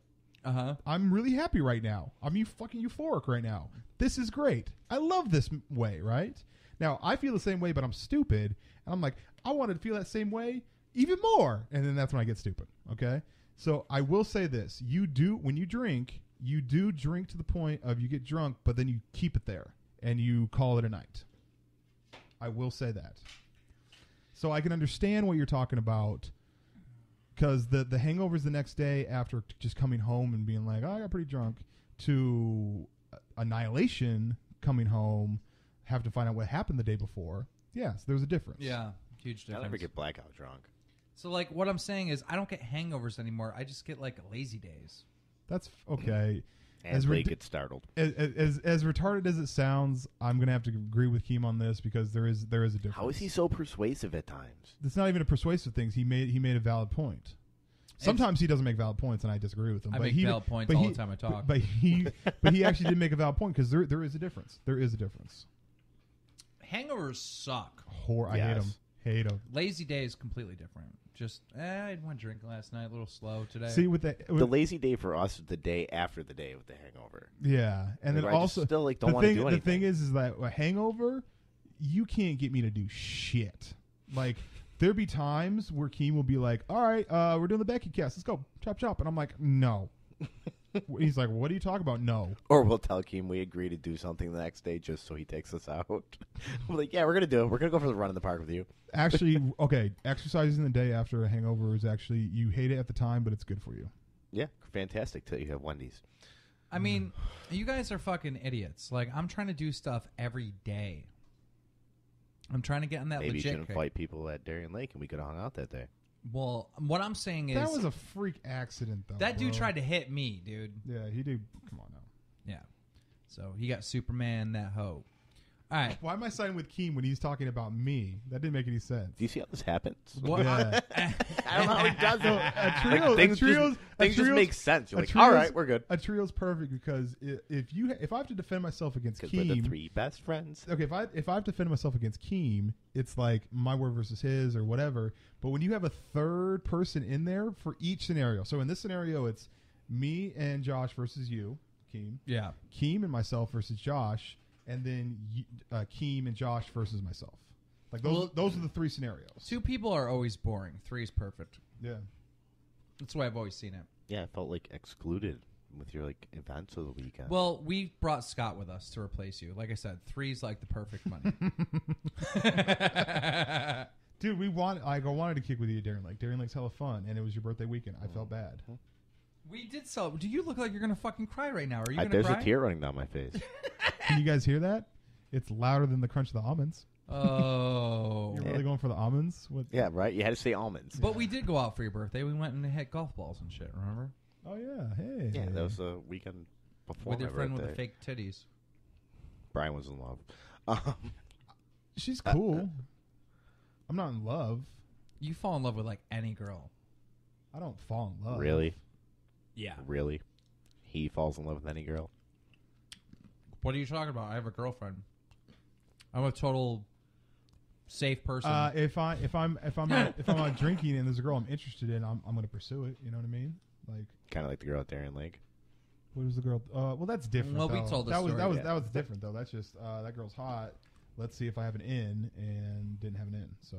Uh-huh. I'm really happy right now. I'm fucking euphoric right now. This is great. I love this way, right? Now, I feel the same way, but I'm stupid. And I'm like, I want to feel that same way even more. And then that's when I get stupid, okay? So I will say this. When you drink to the point of you get drunk, but then you keep it there and you call it a night. I will say that. So I can understand what you're talking about because the hangovers the next day after just coming home and being like, oh, I got pretty drunk, to annihilation coming home, have to find out what happened the day before. Yes, there's a difference. Yeah, huge difference. I never get blackout drunk. So, like, what I'm saying is I don't get hangovers anymore. I just get, like, lazy days. That's okay. And they get startled. As retarded as it sounds, I'm going to have to agree with Keem on this because there is a difference. How is he so persuasive at times? It's not even a persuasive thing. He made a valid point. Sometimes he doesn't make valid points, and I disagree with him. I make valid points all the time I talk. But he actually did make a valid point because there is a difference. There is a difference. Hangovers suck. I hate them. Lazy day is completely different. Just, I had one drink last night, a little slow today. See, the lazy day for us is the day after the day with the hangover. Yeah, and then also still don't want to do anything. The thing is that a hangover, you can't get me to do shit. Like there'd be times where Keem will be like, all right, we're doing the BadKidCast. Let's go. Chop, chop. And I'm like, no. He's like, what are you talking about? No. Or we'll tell Keem we agree to do something the next day just so he takes us out. We're like, yeah, we're going to do it. We're going to go for the run in the park with you. Actually, okay, exercising the day after a hangover is actually, you hate it at the time, but it's good for you. Yeah, fantastic till you have Wendy's. I mean, you guys are fucking idiots. Like, I'm trying to do stuff every day. I'm trying to get on that Maybe legit you should kick. invite people at Darien Lake and we could have hung out that day. Well, what I'm saying is... That was a freak accident, though. That dude bro. tried to hit me, dude. Yeah, he did. Come on now. Yeah. So, he got Superman, that hoe. All right. Why am I siding with Keem when he's talking about me? That didn't make any sense. Do you see how this happens? What? Yeah. I don't know how he does it. Things just make sense. You're a like, trio's- all right, we're good. A trio's perfect because if I have to defend myself against Because we're the Keem, 3 best friends. okay, if I have to defend myself against Keem, it's like my word versus his or whatever. But when you have a third person in there for each scenario, so in this scenario, it's me and Josh versus you, Keem. Yeah. Keem and myself versus Josh, and then Keem and Josh versus myself. Like those are the 3 scenarios. 2 people are always boring. 3 is perfect. Yeah. That's the way I've always seen it. Yeah, I felt like excluded with your like events of the weekend. Well, we brought Scott with us to replace you. Like I said, 3 is like the perfect money. Dude, I wanted to kick with you at Darien Lake. Darien Lake's hella fun, and it was your birthday weekend. I felt bad. We did so. Do you look like you're gonna fucking cry right now? Are you gonna cry? There's a tear running down my face. Can you guys hear that? It's louder than the crunch of the almonds. Oh. You're really going for the almonds? What? Yeah, right? You had to say almonds. But we did go out for your birthday. We went and hit golf balls and shit, remember? Oh, yeah. Hey. Yeah, that was a weekend before With your my friend birthday. with the fake titties. Brian was in love. She's cool. I'm not in love. You fall in love with like any girl. I don't fall in love. Really? Yeah. Really? He falls in love with any girl? What are you talking about? I have a girlfriend. I'm a total safe person. If I'm out drinking and there's a girl I'm interested in, I'm going to pursue it. You know what I mean? Like, Kind of like the girl at Darien Lake. what was the girl? Well, that's different. Well, we though. told the that was story, that was different though. That's just that girl's hot. Let's see if I have an in, and didn't have an in. So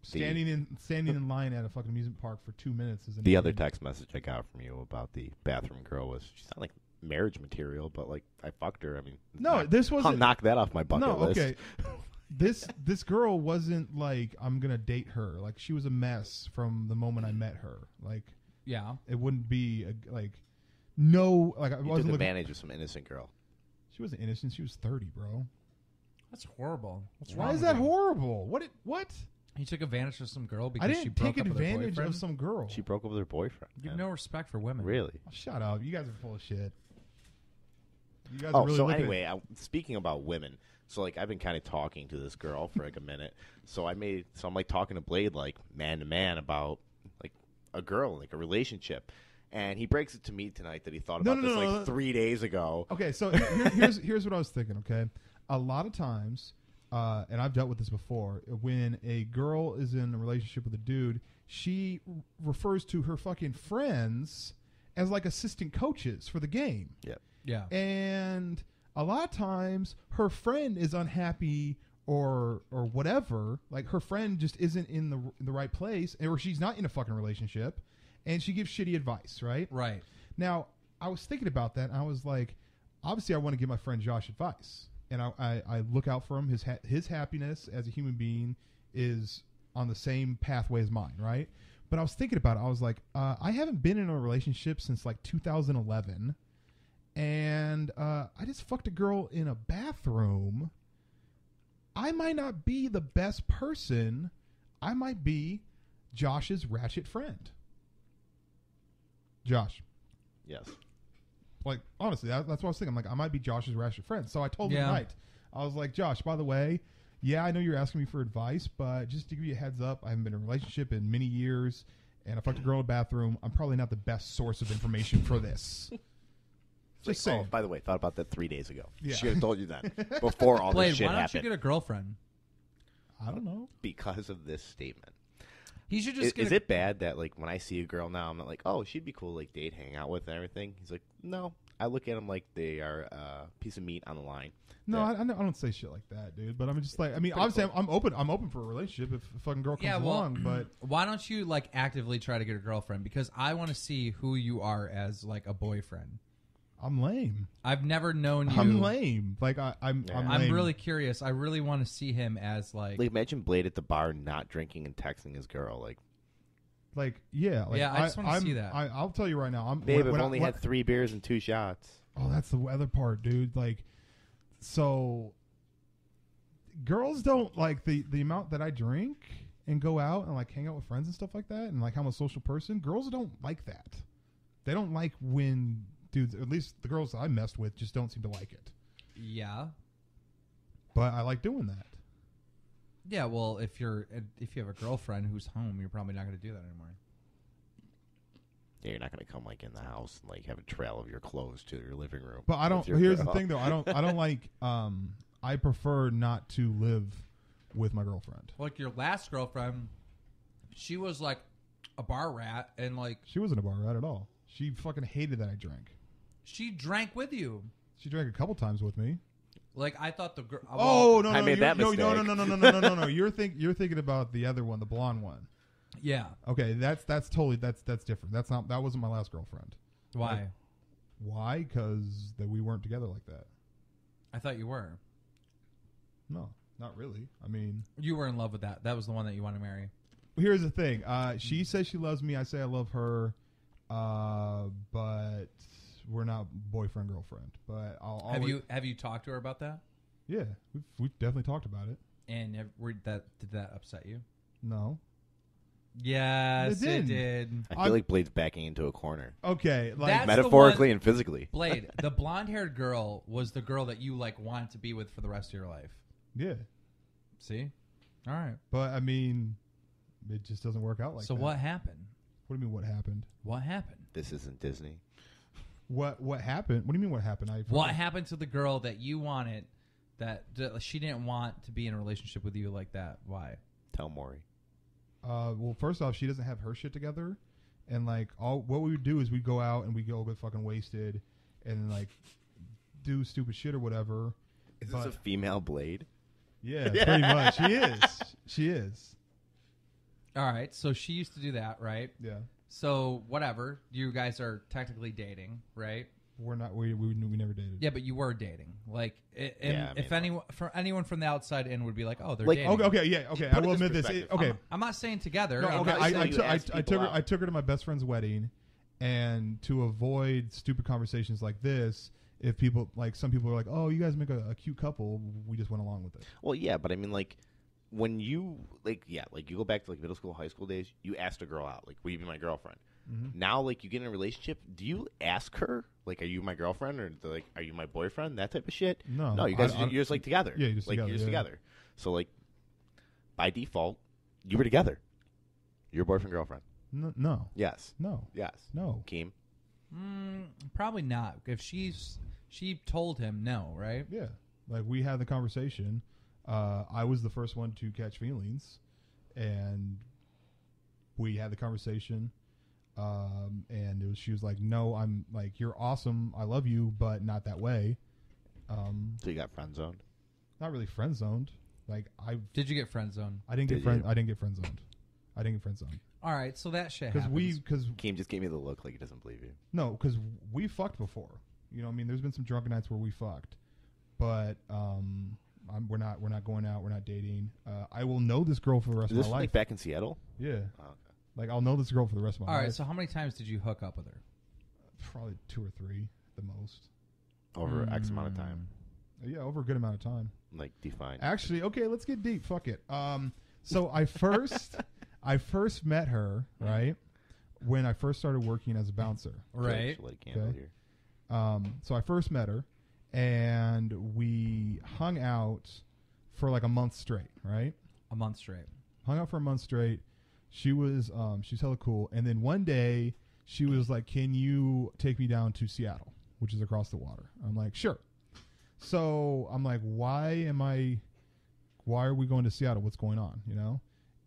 standing in line at a fucking amusement park for 2 minutes is The other text message I got from you about the bathroom girl was, she sounded like marriage material, but like I fucked her. I mean, this I'll wasn't. knock that off my bucket list. Okay. This girl wasn't like I'm gonna date her. Like she was a mess from the moment I met her. Like yeah. it wouldn't be I You wasn't took looking. advantage of some innocent girl. She wasn't innocent. She was 30, bro. That's horrible. What's Why wrong is with that you? horrible? What? He took advantage of some girl I because she didn't broke take up with her advantage boyfriend? of some girl. She broke up with her boyfriend. You have man. no respect for women. Really? Oh, shut up. You guys are full of shit. You guys Oh, are really so looking anyway, speaking about women, so like I've been kind of talking to this girl for like a minute. So I'm like talking to Blade like man to man about like a girl, like a relationship. And he breaks it to me tonight that he thought about this 3 days ago. Okay, so here's what I was thinking, okay? A lot of times, and I've dealt with this before, when a girl is in a relationship with a dude, she refers to her fucking friends as like assistant coaches for the game. Yep. Yeah. And a lot of times her friend is unhappy or whatever. Like her friend just isn't in the right place, or she's not in a fucking relationship, and she gives shitty advice, right? Right. Now, I was thinking about that, and I was like, obviously I want to give my friend Josh advice. And I look out for him. His happiness as a human being is on the same pathway as mine, right? But I was thinking about it. I was like, I haven't been in a relationship since like 2011. And I just fucked a girl in a bathroom. I might not be the best person. I might be Josh's ratchet friend. Josh. Yes. Like, honestly, that's what I was thinking. I'm like, I might be Josh's ratchet friend. So I told him tonight. I was like, Josh, by the way, yeah, I know you're asking me for advice, but just to give you a heads up, I haven't been in a relationship in many years, and I fucked a girl in a bathroom. I'm probably not the best source of information for this. Just saying. Oh, by the way, thought about that 3 days ago. Yeah. She had told you that before all Blade, this shit why don't happened. you get a girlfriend? I don't know. Because of this statement. He should just Is it bad that like when I see a girl now, I'm not like, oh, she'd be cool, like date, hang out with, and everything? He's like, no, I look at them like they are a piece of meat on the line. No, I don't say shit like that, dude. But I'm just like, I mean, obviously, I'm open. I'm open for a relationship if a fucking girl comes along. But why don't you like actively try to get a girlfriend? Because I want to see who you are as like a boyfriend. I'm lame. I've never known you. I'm lame. Like I'm I'm really curious. I really want to see him as like imagine Blade at the bar not drinking and texting his girl yeah. Yeah, I just want to see that. I'll tell you right now. Babe, I've only had 3 beers and 2 shots. Oh, that's the other part, dude. Like, so girls don't like the amount that I drink and go out and like hang out with friends and stuff like that, and like I'm a social person. Girls don't like that. They don't like when dudes, at least the girls I messed with, just don't seem to like it. Yeah. But I like doing that. Yeah, well, if you have a girlfriend who's home, you're probably not going to do that anymore. Yeah, you're not going to come like in the house and like have a trail of your clothes to your living room. But I don't. Here's the thing, though. I don't like. I prefer not to live with my girlfriend. Like your last girlfriend, she was like a bar rat, and like she wasn't a bar rat at all. She fucking hated that I drank. She drank with you. She drank a couple times with me. Like I thought the girl. Oh no! I made that mistake. No! You're thinking about the other one, the blonde one. Yeah. Okay, that's totally that's different. That wasn't my last girlfriend. Why? Like, why? Because we weren't together like that. I thought you were. No, not really. I mean, you were in love with that. That was the one that you want to marry. Here's the thing. She says she loves me. I say I love her. But we're not boyfriend girlfriend. But I'll have you talked to her about that? Yeah, we've definitely talked about it. And did that upset you? No. Yes, it did. I feel like Blade's backing into a corner. Okay, like That's metaphorically and physically. Blade, the blonde-haired girl was the girl that you like wanted to be with for the rest of your life. Yeah. See? All right. But I mean, it just doesn't work out like that. So what happened? What do you mean what happened? What happened? This isn't Disney. What happened? What do you mean what happened? What happened to the girl that you wanted that she didn't want to be in a relationship with you like that? Why? Tell Maury. Well, first off, she doesn't have her shit together, and like what we would do is we'd go out and we go get fucking wasted, and like do stupid shit or whatever. Is this a female Blade? Yeah, pretty much. She is. All right, so she used to do that, right? Yeah. So whatever, you guys are technically dating, right? We're not. We never dated. Yeah, but you were dating. Like, if yeah, anyone from the outside in would be like, "Oh, they're like, dating." Okay. I will admit this. Okay, I'm not saying together. No, okay. I took her to my best friend's wedding, and to avoid stupid conversations like this, if people like some people are like, "Oh, you guys make a cute couple," we just went along with it. Well, yeah, but I mean, like, when you you go back to like middle school, high school days, you asked a girl out, like, "Will you be my girlfriend?" Mm-hmm. Now, like, you get in a relationship, do you ask her, like, "Are you my girlfriend?" or like, "Are you my boyfriend?" That type of shit. No, you guys, you're just like together. Yeah, you're just together. You're just together. So like, by default, you were together. You're boyfriend girlfriend. No. Yes. No. Yes. No. Keem. Probably not. If she told him no, right? Yeah. Like, we had the conversation. I was the first one to catch feelings, and we had the conversation. And she was like, "No, I'm like, you're awesome. I love you, but not that way." So you got friend zoned? Not really friend zoned. Like, Did you get friend zoned? I didn't get friend zoned. All right, so that shit happens. Because Keem just gave me the look like he doesn't believe you. No, because we fucked before. You know what I mean? There's been some drunken nights where we fucked, but we're not going out. We're not dating. I will know this girl for the rest of my life. Like back in Seattle? Yeah. Oh, okay. Like, I'll know this girl for the rest of my life. All right, so how many times did you hook up with her? Probably 2 or 3, the most. Over X amount of time. Yeah, over a good amount of time. Like, define. Actually, okay, let's get deep. Fuck it. So I first met her, right, when I first started working as a bouncer. Right. Here. So I first met her, and we hung out for like a month straight, right? A month straight. Hung out for a month straight. She's hella cool. And then one day she was like, "Can you take me down to Seattle, which is across the water?" I'm like, "Sure." So I'm like, why are we going to Seattle? What's going on? You know?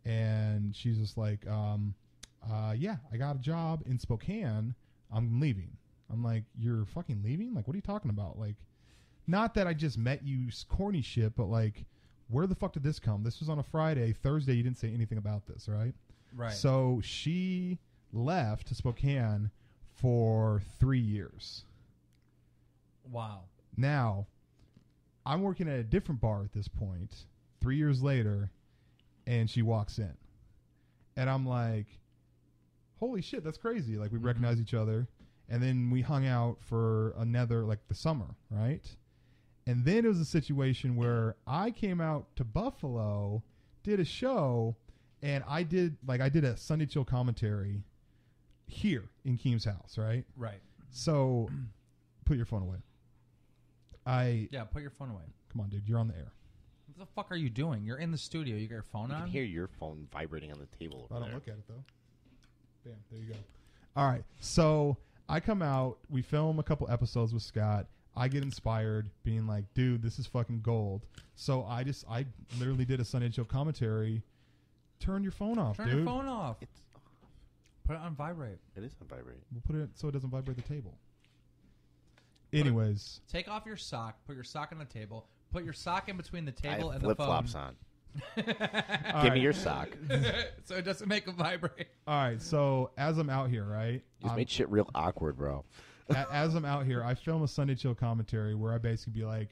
And she's just like, yeah, I got a job in Spokane. I'm leaving. I'm like, you're fucking leaving? Like, what are you talking about? Like, not that I just met you corny shit, but like, where the fuck did this come? This was on a Friday. Thursday, you didn't say anything about this, right? Right. So she left to Spokane for 3 years. Wow. Now, I'm working at a different bar at this point, 3 years later, and she walks in. And I'm like, holy shit, that's crazy. Like, we recognize each other. And then we hung out for another, like, the summer, right? And then it was a situation where I came out to Buffalo, did a show, and I did a Sunday Chill commentary here in Keem's house, right? Right. So, put your phone away. Yeah, put your phone away. Come on, dude, you're on the air. What the fuck are you doing? You're in the studio. You got your phone I on? can hear your phone vibrating on the table. I don't look at it, though. Bam, there you go. All right, so I come out, we film a couple episodes with Scott. I get inspired, being like, dude, this is fucking gold. So I literally did a Sunday Chill commentary. Turn your phone off, Turn dude. your phone off. It's Put it on vibrate. It is on vibrate. We'll put it so it doesn't vibrate the table. Anyways. Take off your sock. Put your sock on the table. Put your sock in between the I table have and the phone. flip-flops on. All Give right. me your sock. So it doesn't make it vibrate. All right, so as I'm out here, right? Just made shit real awkward, bro. As I'm out here, I film a Sunday Chill commentary where I basically be like,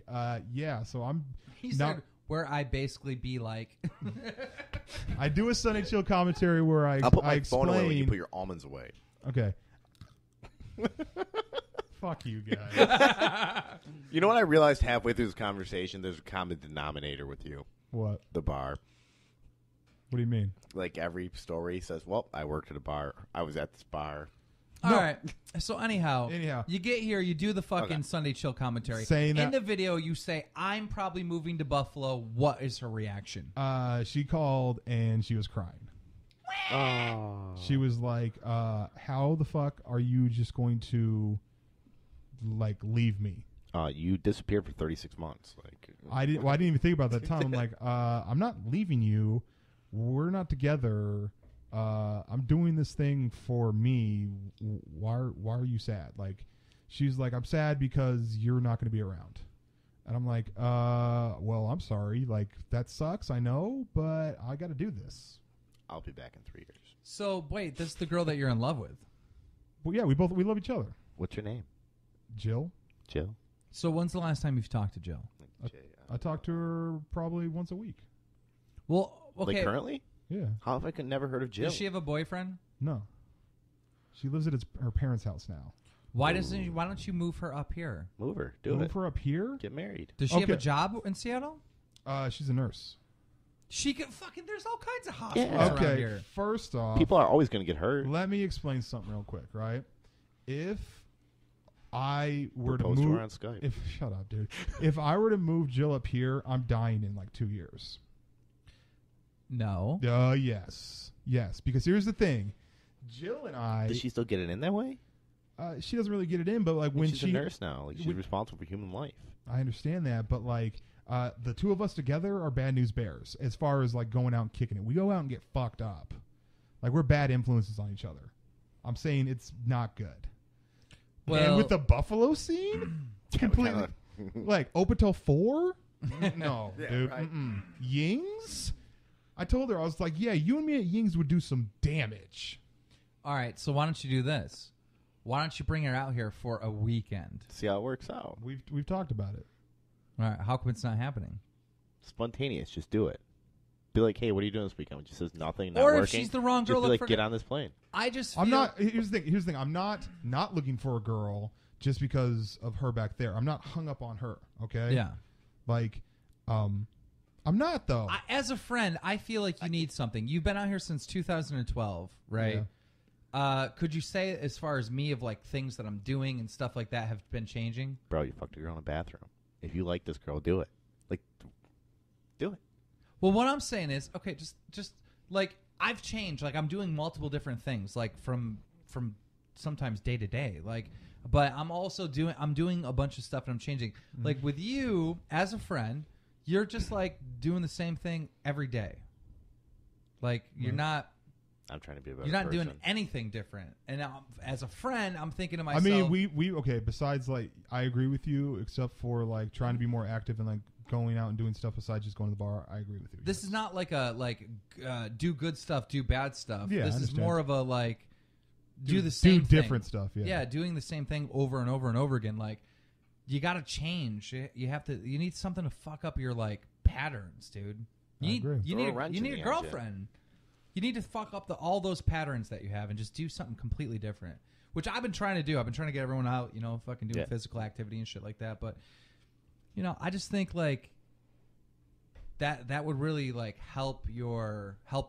yeah, so I'm He not... said, where I basically be like... I do a Sunday Chill commentary where I'll put my explain... phone away when you put your almonds away. Okay. Fuck you guys. You know what I realized halfway through this conversation? There's a common denominator with you. What? The bar. What do you mean? Like every story says, well, I worked at a bar. I was at this bar. All right. So anyhow, Anyhow. you get here, you do the fucking Okay. Sunday Chill commentary. Saying in that- the video, you say, I'm probably moving to Buffalo. What is her reaction? She called and she was crying. Oh. She was like, how the fuck are you just going to, like, leave me? You disappeared for 36 months. Like I didn't even think about that time. I'm like, I'm not leaving you. We're not together. I'm doing this thing for me. Why are you sad? Like, she's like, I'm sad because you're not going to be around. And I'm like, well, I'm sorry. Like, that sucks. I know, but I got to do this. I'll be back in 3 years. So, wait, this is the girl that you're in love with. Well, yeah, we love each other. What's your name? Jill. Jill. So when's the last time you've talked to Jill? I talk to her probably once a week. Well, okay. Like currently? Yeah. How have I never heard of Jill? Does she have a boyfriend? No. She lives at her parents' house now. Why don't you move her up here? Move her. Do Move it. her up here? Get married. Does she have a Okay. job in Seattle? She's a nurse. She could fucking. There's all kinds of hospitals Yeah. around Okay, here. first off, People are always going to get hurt. let me explain something real quick, right? If I were to Propose to move... her on Skype. Shut up, dude. If I were to move Jill up here, I'm dying in like 2 years. No. Yes. Yes, because here's the thing. Jill and I... Does she still get it in that way? she doesn't really get it in, but like when she's a nurse now. Like she's responsible for human life. I understand that, but like the two of us together are bad news bears as far as like going out and kicking it. We go out and get fucked up. Like we're bad influences on each other. I'm saying it's not good. Well, and with the Buffalo scene, completely like open till 4? No, Yeah, dude. right. Yings? I told her, I was like, yeah, you and me at Yings would do some damage. all right. So why don't you do this? Why don't you bring her out here for a weekend? See how it works out. We've talked about it. All right. How come it's not happening? Spontaneous. Just do it. Be like, hey, what are you doing this weekend? When she says nothing, not Or working. if she's the wrong girl, just be look like, for get on this plane. I just. Feel, I'm not. Here's the thing. I'm not looking for a girl just because of her back there. I'm not hung up on her. Okay. Yeah. Like, I'm not though. As a friend, I feel like you need something. You've been out here since 2012, right? Yeah. Could you say, as far as me, of like things that I'm doing and stuff like that have been changing? Bro, you fucked a girl in the bathroom. If you like this girl, do it. Like, do it. Well, what I'm saying is, okay, just like I've changed. Like I'm doing multiple different things, like from sometimes day to day. Like, but I'm also doing a bunch of stuff and I'm changing. Like with you as a friend, you're just like doing the same thing every day. Like you're not I'm trying to be a better You're not person. doing anything different. And as a friend, I'm thinking to I myself. mean, we okay. Besides, like, I agree with you, except for like trying to be more active and like going out and doing stuff besides just going to the bar. I agree with you. This is not like a do good stuff, do bad stuff. Yeah, this I is understand. more of a like do the same do thing. different stuff. Yeah, doing the same thing over and over and over again. Like you got to change. You have to. You need something to fuck up your like patterns, dude. I agree. You Throw a need wrench you in need the a girlfriend. You need to fuck up all those patterns that you have and just do something completely different. Which I've been trying to do. I've been trying to get everyone out, fucking doing physical activity and shit like that. But I just think like that would really like help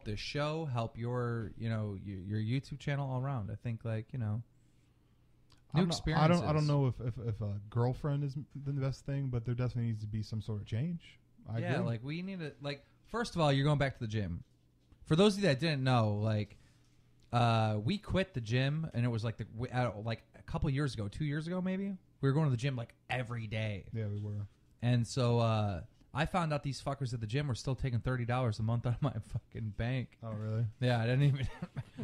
this show, help your your YouTube channel all around. I think like new experiences. I don't know if a girlfriend is the best thing, but there definitely needs to be some sort of change. I agree. Like we need to like. First of all, you're going back to the gym. For those of you that didn't know, like, we quit the gym, and it was like like a couple years ago, 2 years ago, maybe. We were going to the gym like every day. Yeah, we were. And so I found out these fuckers at the gym were still taking $30 a month out of my fucking bank. Oh, really? Yeah, I didn't even.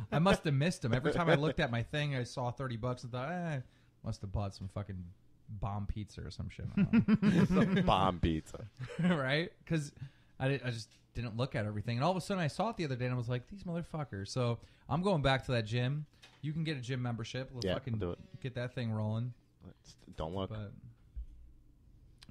I must have missed them. Every time I looked at my thing, I saw $30 and thought, must have bought some fucking bomb pizza or some shit. Some bomb pizza, right? Because I just didn't look at everything. And all of a sudden I saw it the other day and I was like, these motherfuckers. So I'm going back to that gym. You can get a gym membership. Let's fucking do it. Get that thing rolling. Don't look. But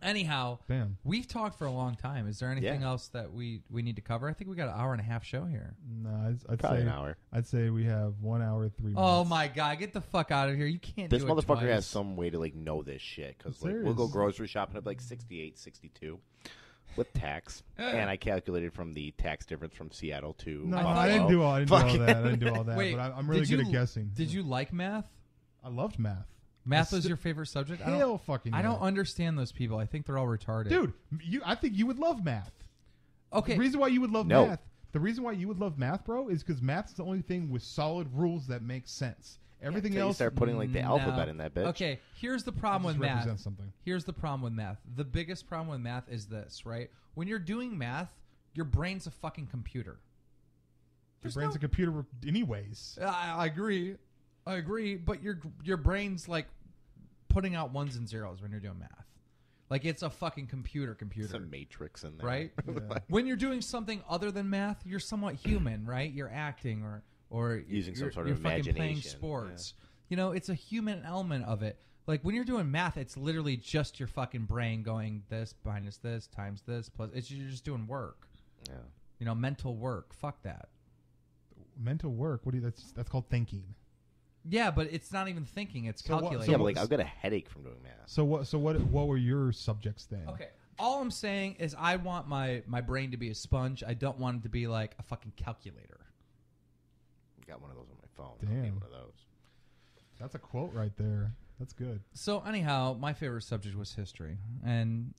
anyhow, we've talked for a long time. Is there anything else that we need to cover? I think we got an hour and a half show here. No, I'd Probably say an hour. I'd say we have 1 hour 3 minutes. Oh my god, get the fuck out of here. You can't This do it motherfucker twice. has some way to like know this shit because like we'll go grocery shopping at like 68, 62 with tax, and I calculated from the tax difference from Seattle to No, Buffalo. I didn't do all that. Wait, but I'm really good at guessing. Did you like math? I loved math. Math was your favorite subject? Hell fucking I don't understand those people. I think they're all retarded. Dude, I think you would love math. Okay. The reason why you would love math, bro, is because math is the only thing with solid rules that make sense. Everything else, you start putting like the alphabet in that bitch. Okay, here's the problem with math. Something. Here's the problem with math. The biggest problem with math is this, right? When you're doing math, your brain's a fucking computer. Your brain's a computer anyways. I agree, but your brain's like putting out ones and zeros when you're doing math. Like it's a fucking computer. It's a matrix in there. Right? Yeah. When you're doing something other than math, you're somewhat human, right? You're acting or using some sort of you're fucking imagination. playing sports. Yeah. It's a human element of it. Like when you're doing math, it's literally just your fucking brain going this minus this times this plus. You're just doing work. Yeah. Mental work. Fuck that. Mental work. That's called thinking. Yeah, but it's not even thinking; it's calculating. Yeah, but like I've got a headache from doing math. So what were your subjects then? Okay, all I'm saying is I want my brain to be a sponge. I don't want it to be like a fucking calculator. Got one of those on my phone. Damn. I need one of those. That's a quote right there. That's good. So anyhow, my favorite subject was history, and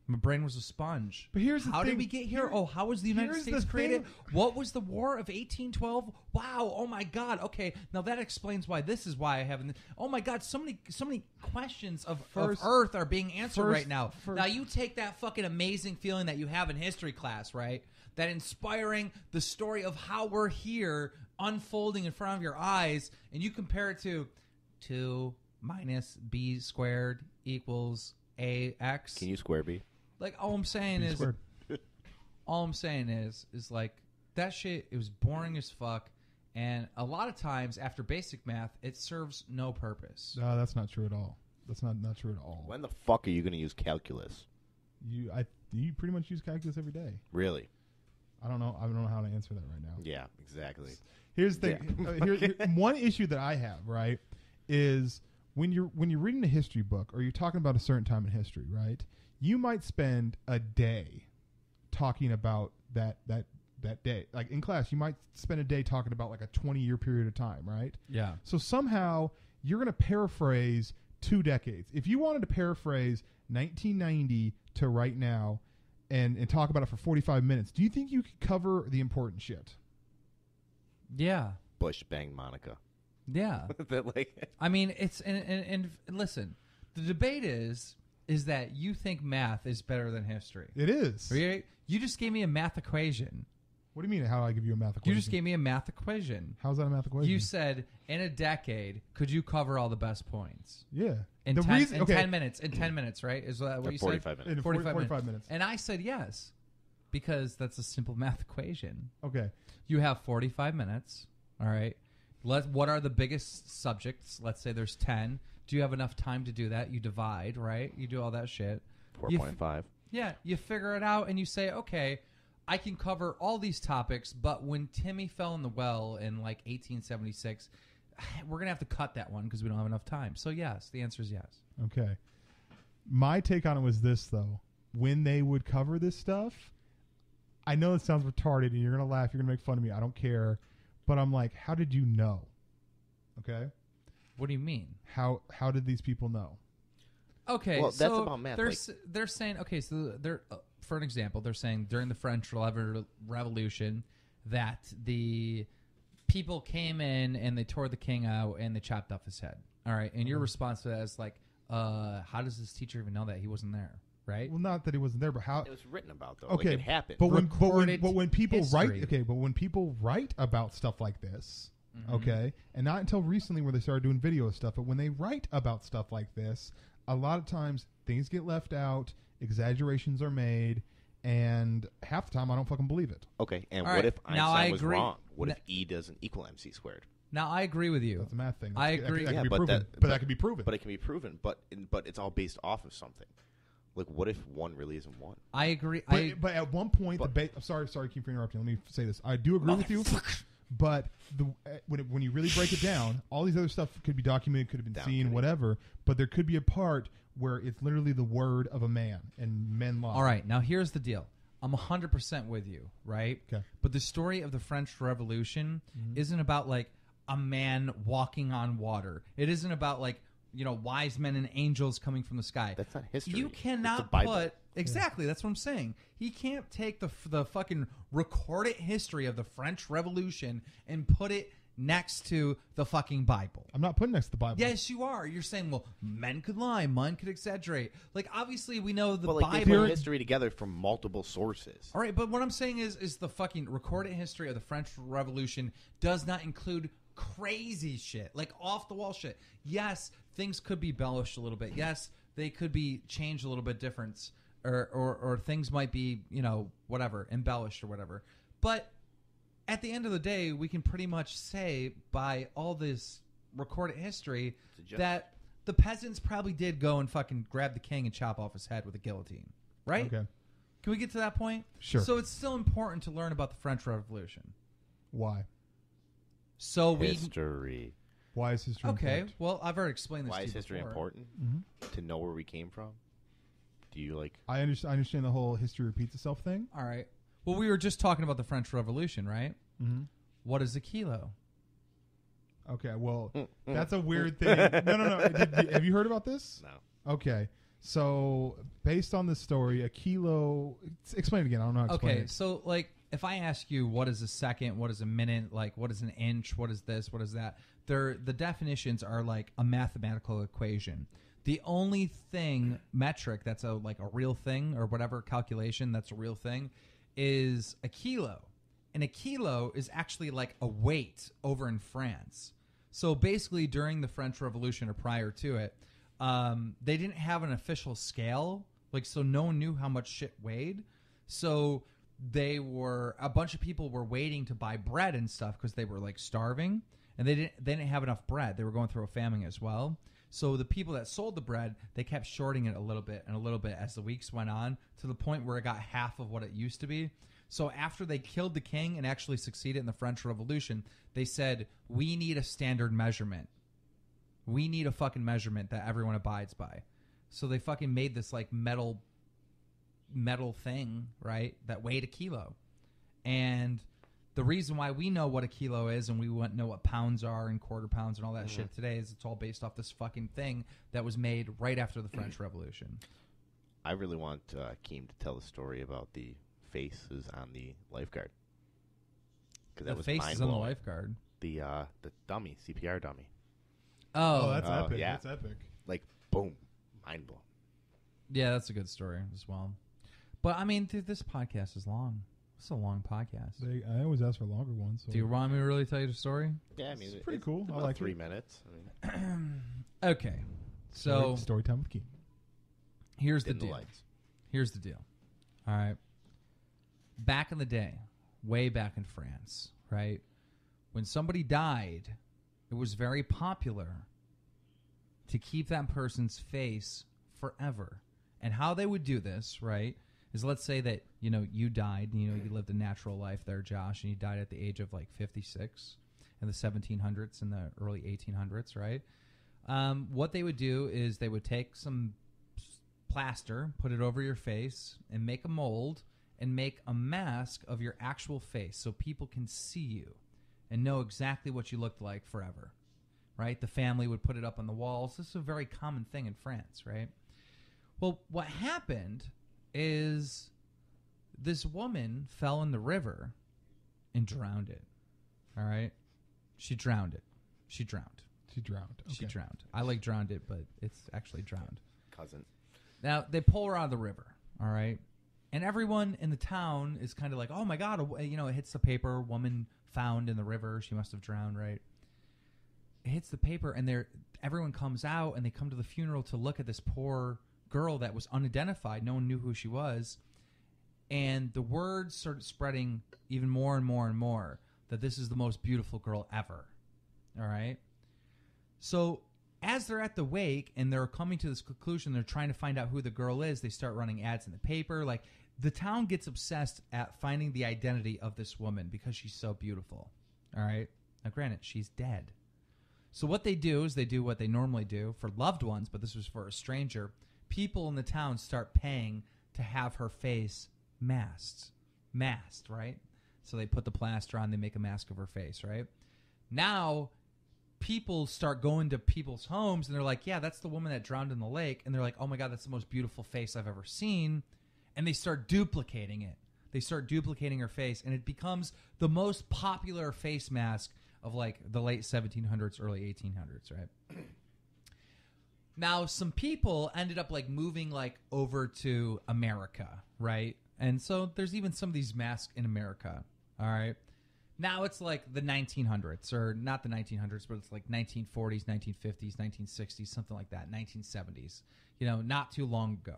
my brain was a sponge. But here's the how thing. did we get here? How was the United States created? What was the War of 1812? Wow! Oh my God! Okay, now that explains why this is why I haven't. Oh my God! So many questions of Earth are being answered right now. Now you take that fucking amazing feeling that you have in history class, right? That inspiring the story of how we're here unfolding in front of your eyes, and you compare it to 2 minus b squared equals ax. Can you square b? Like all I'm saying is like that shit. It was boring as fuck, and a lot of times after basic math, it serves no purpose. No, that's not true at all. That's not true at all. When the fuck are you going to use calculus? You pretty much use calculus every day. Really? I don't know how to answer that right now. Yeah, exactly. Here's the thing. Here, one issue that I have, right, is when you're reading a history book or you're talking about a certain time in history, right? You might spend a day talking about that day. Like in class, you might spend a day talking about like a 20-year period of time, right? Yeah. So somehow you're going to paraphrase 2 decades. If you wanted to paraphrase 1990 to right now and talk about it for 45 minutes, do you think you could cover the important shit? Yeah. Bush banged Monica. Yeah. I mean, it's and listen, the debate is that you think math is better than history. It is. You just gave me a math equation. What do you mean? How do I give you a math equation? You just gave me a math equation. How's that a math equation? You said in a decade, could you cover all the best points? Yeah. In 10 minutes. In 10 minutes, right? Is that what you 45 said? minutes. In 45 minutes. And I said yes, because that's a simple math equation. Okay. You have 45 minutes. All right. What are the biggest subjects? Let's say there's 10. Do you have enough time to do that? You divide, right? You do all that shit. 4.5. Yeah. You figure it out and you say, okay, I can cover all these topics, but when Timmy fell in the well in like 1876, we're going to have to cut that one because we don't have enough time. So yes, the answer is yes. Okay. My take on it was this, though. When they would cover this stuff, I know it sounds retarded and you're going to laugh, you're going to make fun of me. I don't care. But I'm like, how did you know? Okay. What do you mean? How did these people know? Okay, well, so that's about math. They're saying, okay, so they're for an example, they're saying during the French Revolution that the people came in and they tore the king out and they chopped off his head. All right, and your response to that is like, how does this teacher even know that he wasn't there? Right? Well, not that he wasn't there, but how It was written about, though. Okay, Like, it happened. But when people history. when people write about stuff like this, okay, and not until recently where they started doing video stuff, but when they write about stuff like this, a lot of times things get left out, exaggerations are made, and half the time I don't fucking believe it. Okay, and All what right, if now I Einstein was agree. wrong? What if E doesn't equal MC squared? Now I agree with you. That's a math thing. I agree. That Yeah, can be but proven. that- But that can be proven. But it can be proven. But it's all based off of something. Like, what if one really isn't one? I agree. But at one point, I'm sorry, keep interrupting. Let me say this. I do agree with you. But when you really break it down, all these other stuff could be documented, could have been seen, whatever. But there could be a part where it's literally the word of a man, and men lie. All right, now here's the deal. I'm 100% with you, right? Okay. But the story of the French Revolution isn't about like a man walking on water. It isn't about like, wise men and angels coming from the sky. That's not history. You It's cannot the Bible. put exactly. That's what I'm saying. He can't take the fucking recorded history of the French Revolution and put it next to the fucking Bible. I'm not putting next to the Bible. Yes, you are. You're saying, well, men could lie, men could exaggerate. Like, obviously, we know the But like, they Bible. put history together from multiple sources. All right, but what I'm saying is the fucking recorded history of the French Revolution does not include crazy shit, like off the wall shit. Yes, things could be embellished a little bit. Yes, they could be changed a little bit different, or things might be, whatever, embellished or whatever. But at the end of the day, we can pretty much say by all this recorded history that the peasants probably did go and fucking grab the king and chop off his head with a guillotine. Right? Okay. Can we get to that point? Sure. So it's still important to learn about the French Revolution. Why? So History. Why is history Okay, important? well, I've already explained this Why to is you history before. important? To know where we came from? Do you like... I understand the whole history repeats itself thing. All right. Well, we were just talking about the French Revolution, right? Mm-hmm. What is a kilo? Okay, well, that's a weird thing. No. Have you heard about this? No. Okay. So, based on this story, a kilo... Explain it again. I don't know how to explain Okay, it. so, like, if I ask you what is a second, what is a minute, like, what is an inch, what is this, what is that, the definitions are like a mathematical equation. The only metric that's a real thing or whatever calculation that's a real thing is a kilo. And a kilo is actually like a weight over in France. So basically during the French Revolution or prior to it, they didn't have an official scale. So no one knew how much shit weighed. So a bunch of people were waiting to buy bread and stuff because they were starving. And they didn't have enough bread. They were going through a famine as well. So the people that sold the bread, they kept shorting it a little bit as the weeks went on to the point where it got half of what it used to be. So after they killed the king and actually succeeded in the French Revolution, they said, we need a standard measurement. We need a fucking measurement that everyone abides by. So they fucking made this metal thing, right, that weighed a kilo. And the reason why we know what a kilo is and we know what pounds are and quarter pounds and all that shit today is it's all based off this fucking thing that was made right after the French Revolution. I really want Keem to tell the story about the faces on the lifeguard. The faces on the lifeguard? The dummy, CPR dummy. Oh, that's epic. Yeah. That's epic. Boom. Mind blown. Yeah, that's a good story as well. But, I mean, dude, this podcast is long. It's a long podcast. I always ask for longer ones. So. Do you want me to really tell you the story? Yeah, I mean, it's pretty cool. I like 3 it. minutes. Okay. So story time with Keem. Here's the In the deal. lights. Here's the deal. All right. Back in the day, way back in France, right? When somebody died, it was very popular to keep that person's face forever. And how they would do this, right, is let's say that, you died, you lived a natural life there, Josh, and you died at the age of like 56 in the 1700s and the early 1800s, right? What they would do is they would take some plaster, put it over your face, and make a mold and make a mask of your actual face so people can see you and know exactly what you looked like forever, right? The family would put it up on the walls. This is a very common thing in France, right? Well, what happened is this woman fell in the river and drowned it, all right? She drowned it. She drowned. Okay. She drowned. I like drowned it, but it's actually drowned. Cousin. Now, they pull her out of the river, all right? And everyone in the town is kind of like, oh, my God, it hits the paper, woman found in the river. She must have drowned, right? It hits the paper, and everyone comes out, and they come to the funeral to look at this poor girl that was unidentified. No one knew who she was. And the word started spreading even more and more and more that this is the most beautiful girl ever, all right? So as they're at the wake and they're coming to this conclusion, they're trying to find out who the girl is, they start running ads in the paper. Like, the town gets obsessed at finding the identity of this woman because she's so beautiful. All right? Now, granted, she's dead. So what they do is they do what they normally do for loved ones, but this was for a stranger. People in the town start paying to have her face masked, right? So they put the plaster on, they make a mask of her face, right? Now people start going to people's homes and they're like, yeah, that's the woman that drowned in the lake. And they're like, oh my God, that's the most beautiful face I've ever seen. And they start duplicating it. They start duplicating her face, and it becomes the most popular face mask of like the late 1700s, early 1800s, right? Now, some people ended up like moving like over to America, right? And so there's even some of these masks in America, all right? Now it's like the 1900s, or not the 1900s, but it's like 1940s, 1950s, 1960s, something like that, 1970s, not too long ago.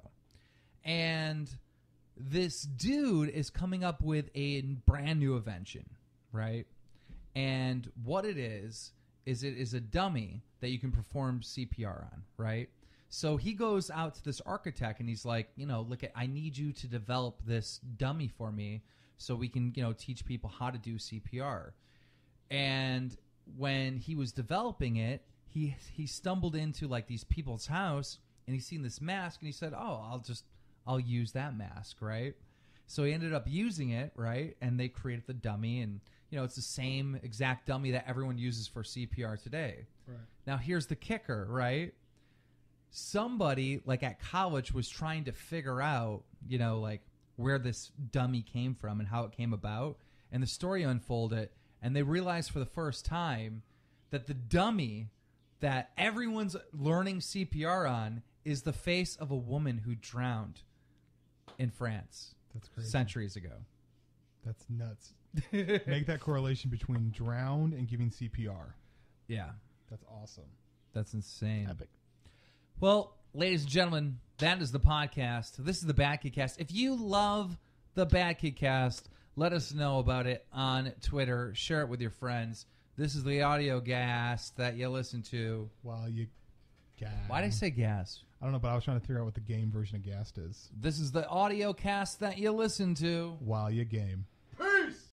And this dude is coming up with a brand new invention, right? And what it is it is a dummy that you can perform CPR on, right? So he goes out to this architect and he's like, look, I need you to develop this dummy for me so we can, teach people how to do CPR. And when he was developing it, he stumbled into like these people's house and he's seen this mask and he said, oh, I'll use that mask, right? So he ended up using it, right? And they created the dummy, and it's the same exact dummy that everyone uses for CPR today. Right. Now here's the kicker, right? Somebody like at college was trying to figure out, like where this dummy came from and how it came about, and the story unfolded, and they realized for the first time that the dummy that everyone's learning CPR on is the face of a woman who drowned in France. That's crazy. Centuries ago. That's nuts. Make that correlation between drowned and giving CPR. Yeah. That's awesome. That's insane. Epic. Well, ladies and gentlemen, that is the podcast. This is the BadKidCast. If you love the BadKidCast, let us know about it on Twitter. Share it with your friends. This is the audio gas that you listen to. While you gas. Why did I say gas? I don't know, but I was trying to figure out what the game version of Gast is. This is the audio cast that you listen to While you game.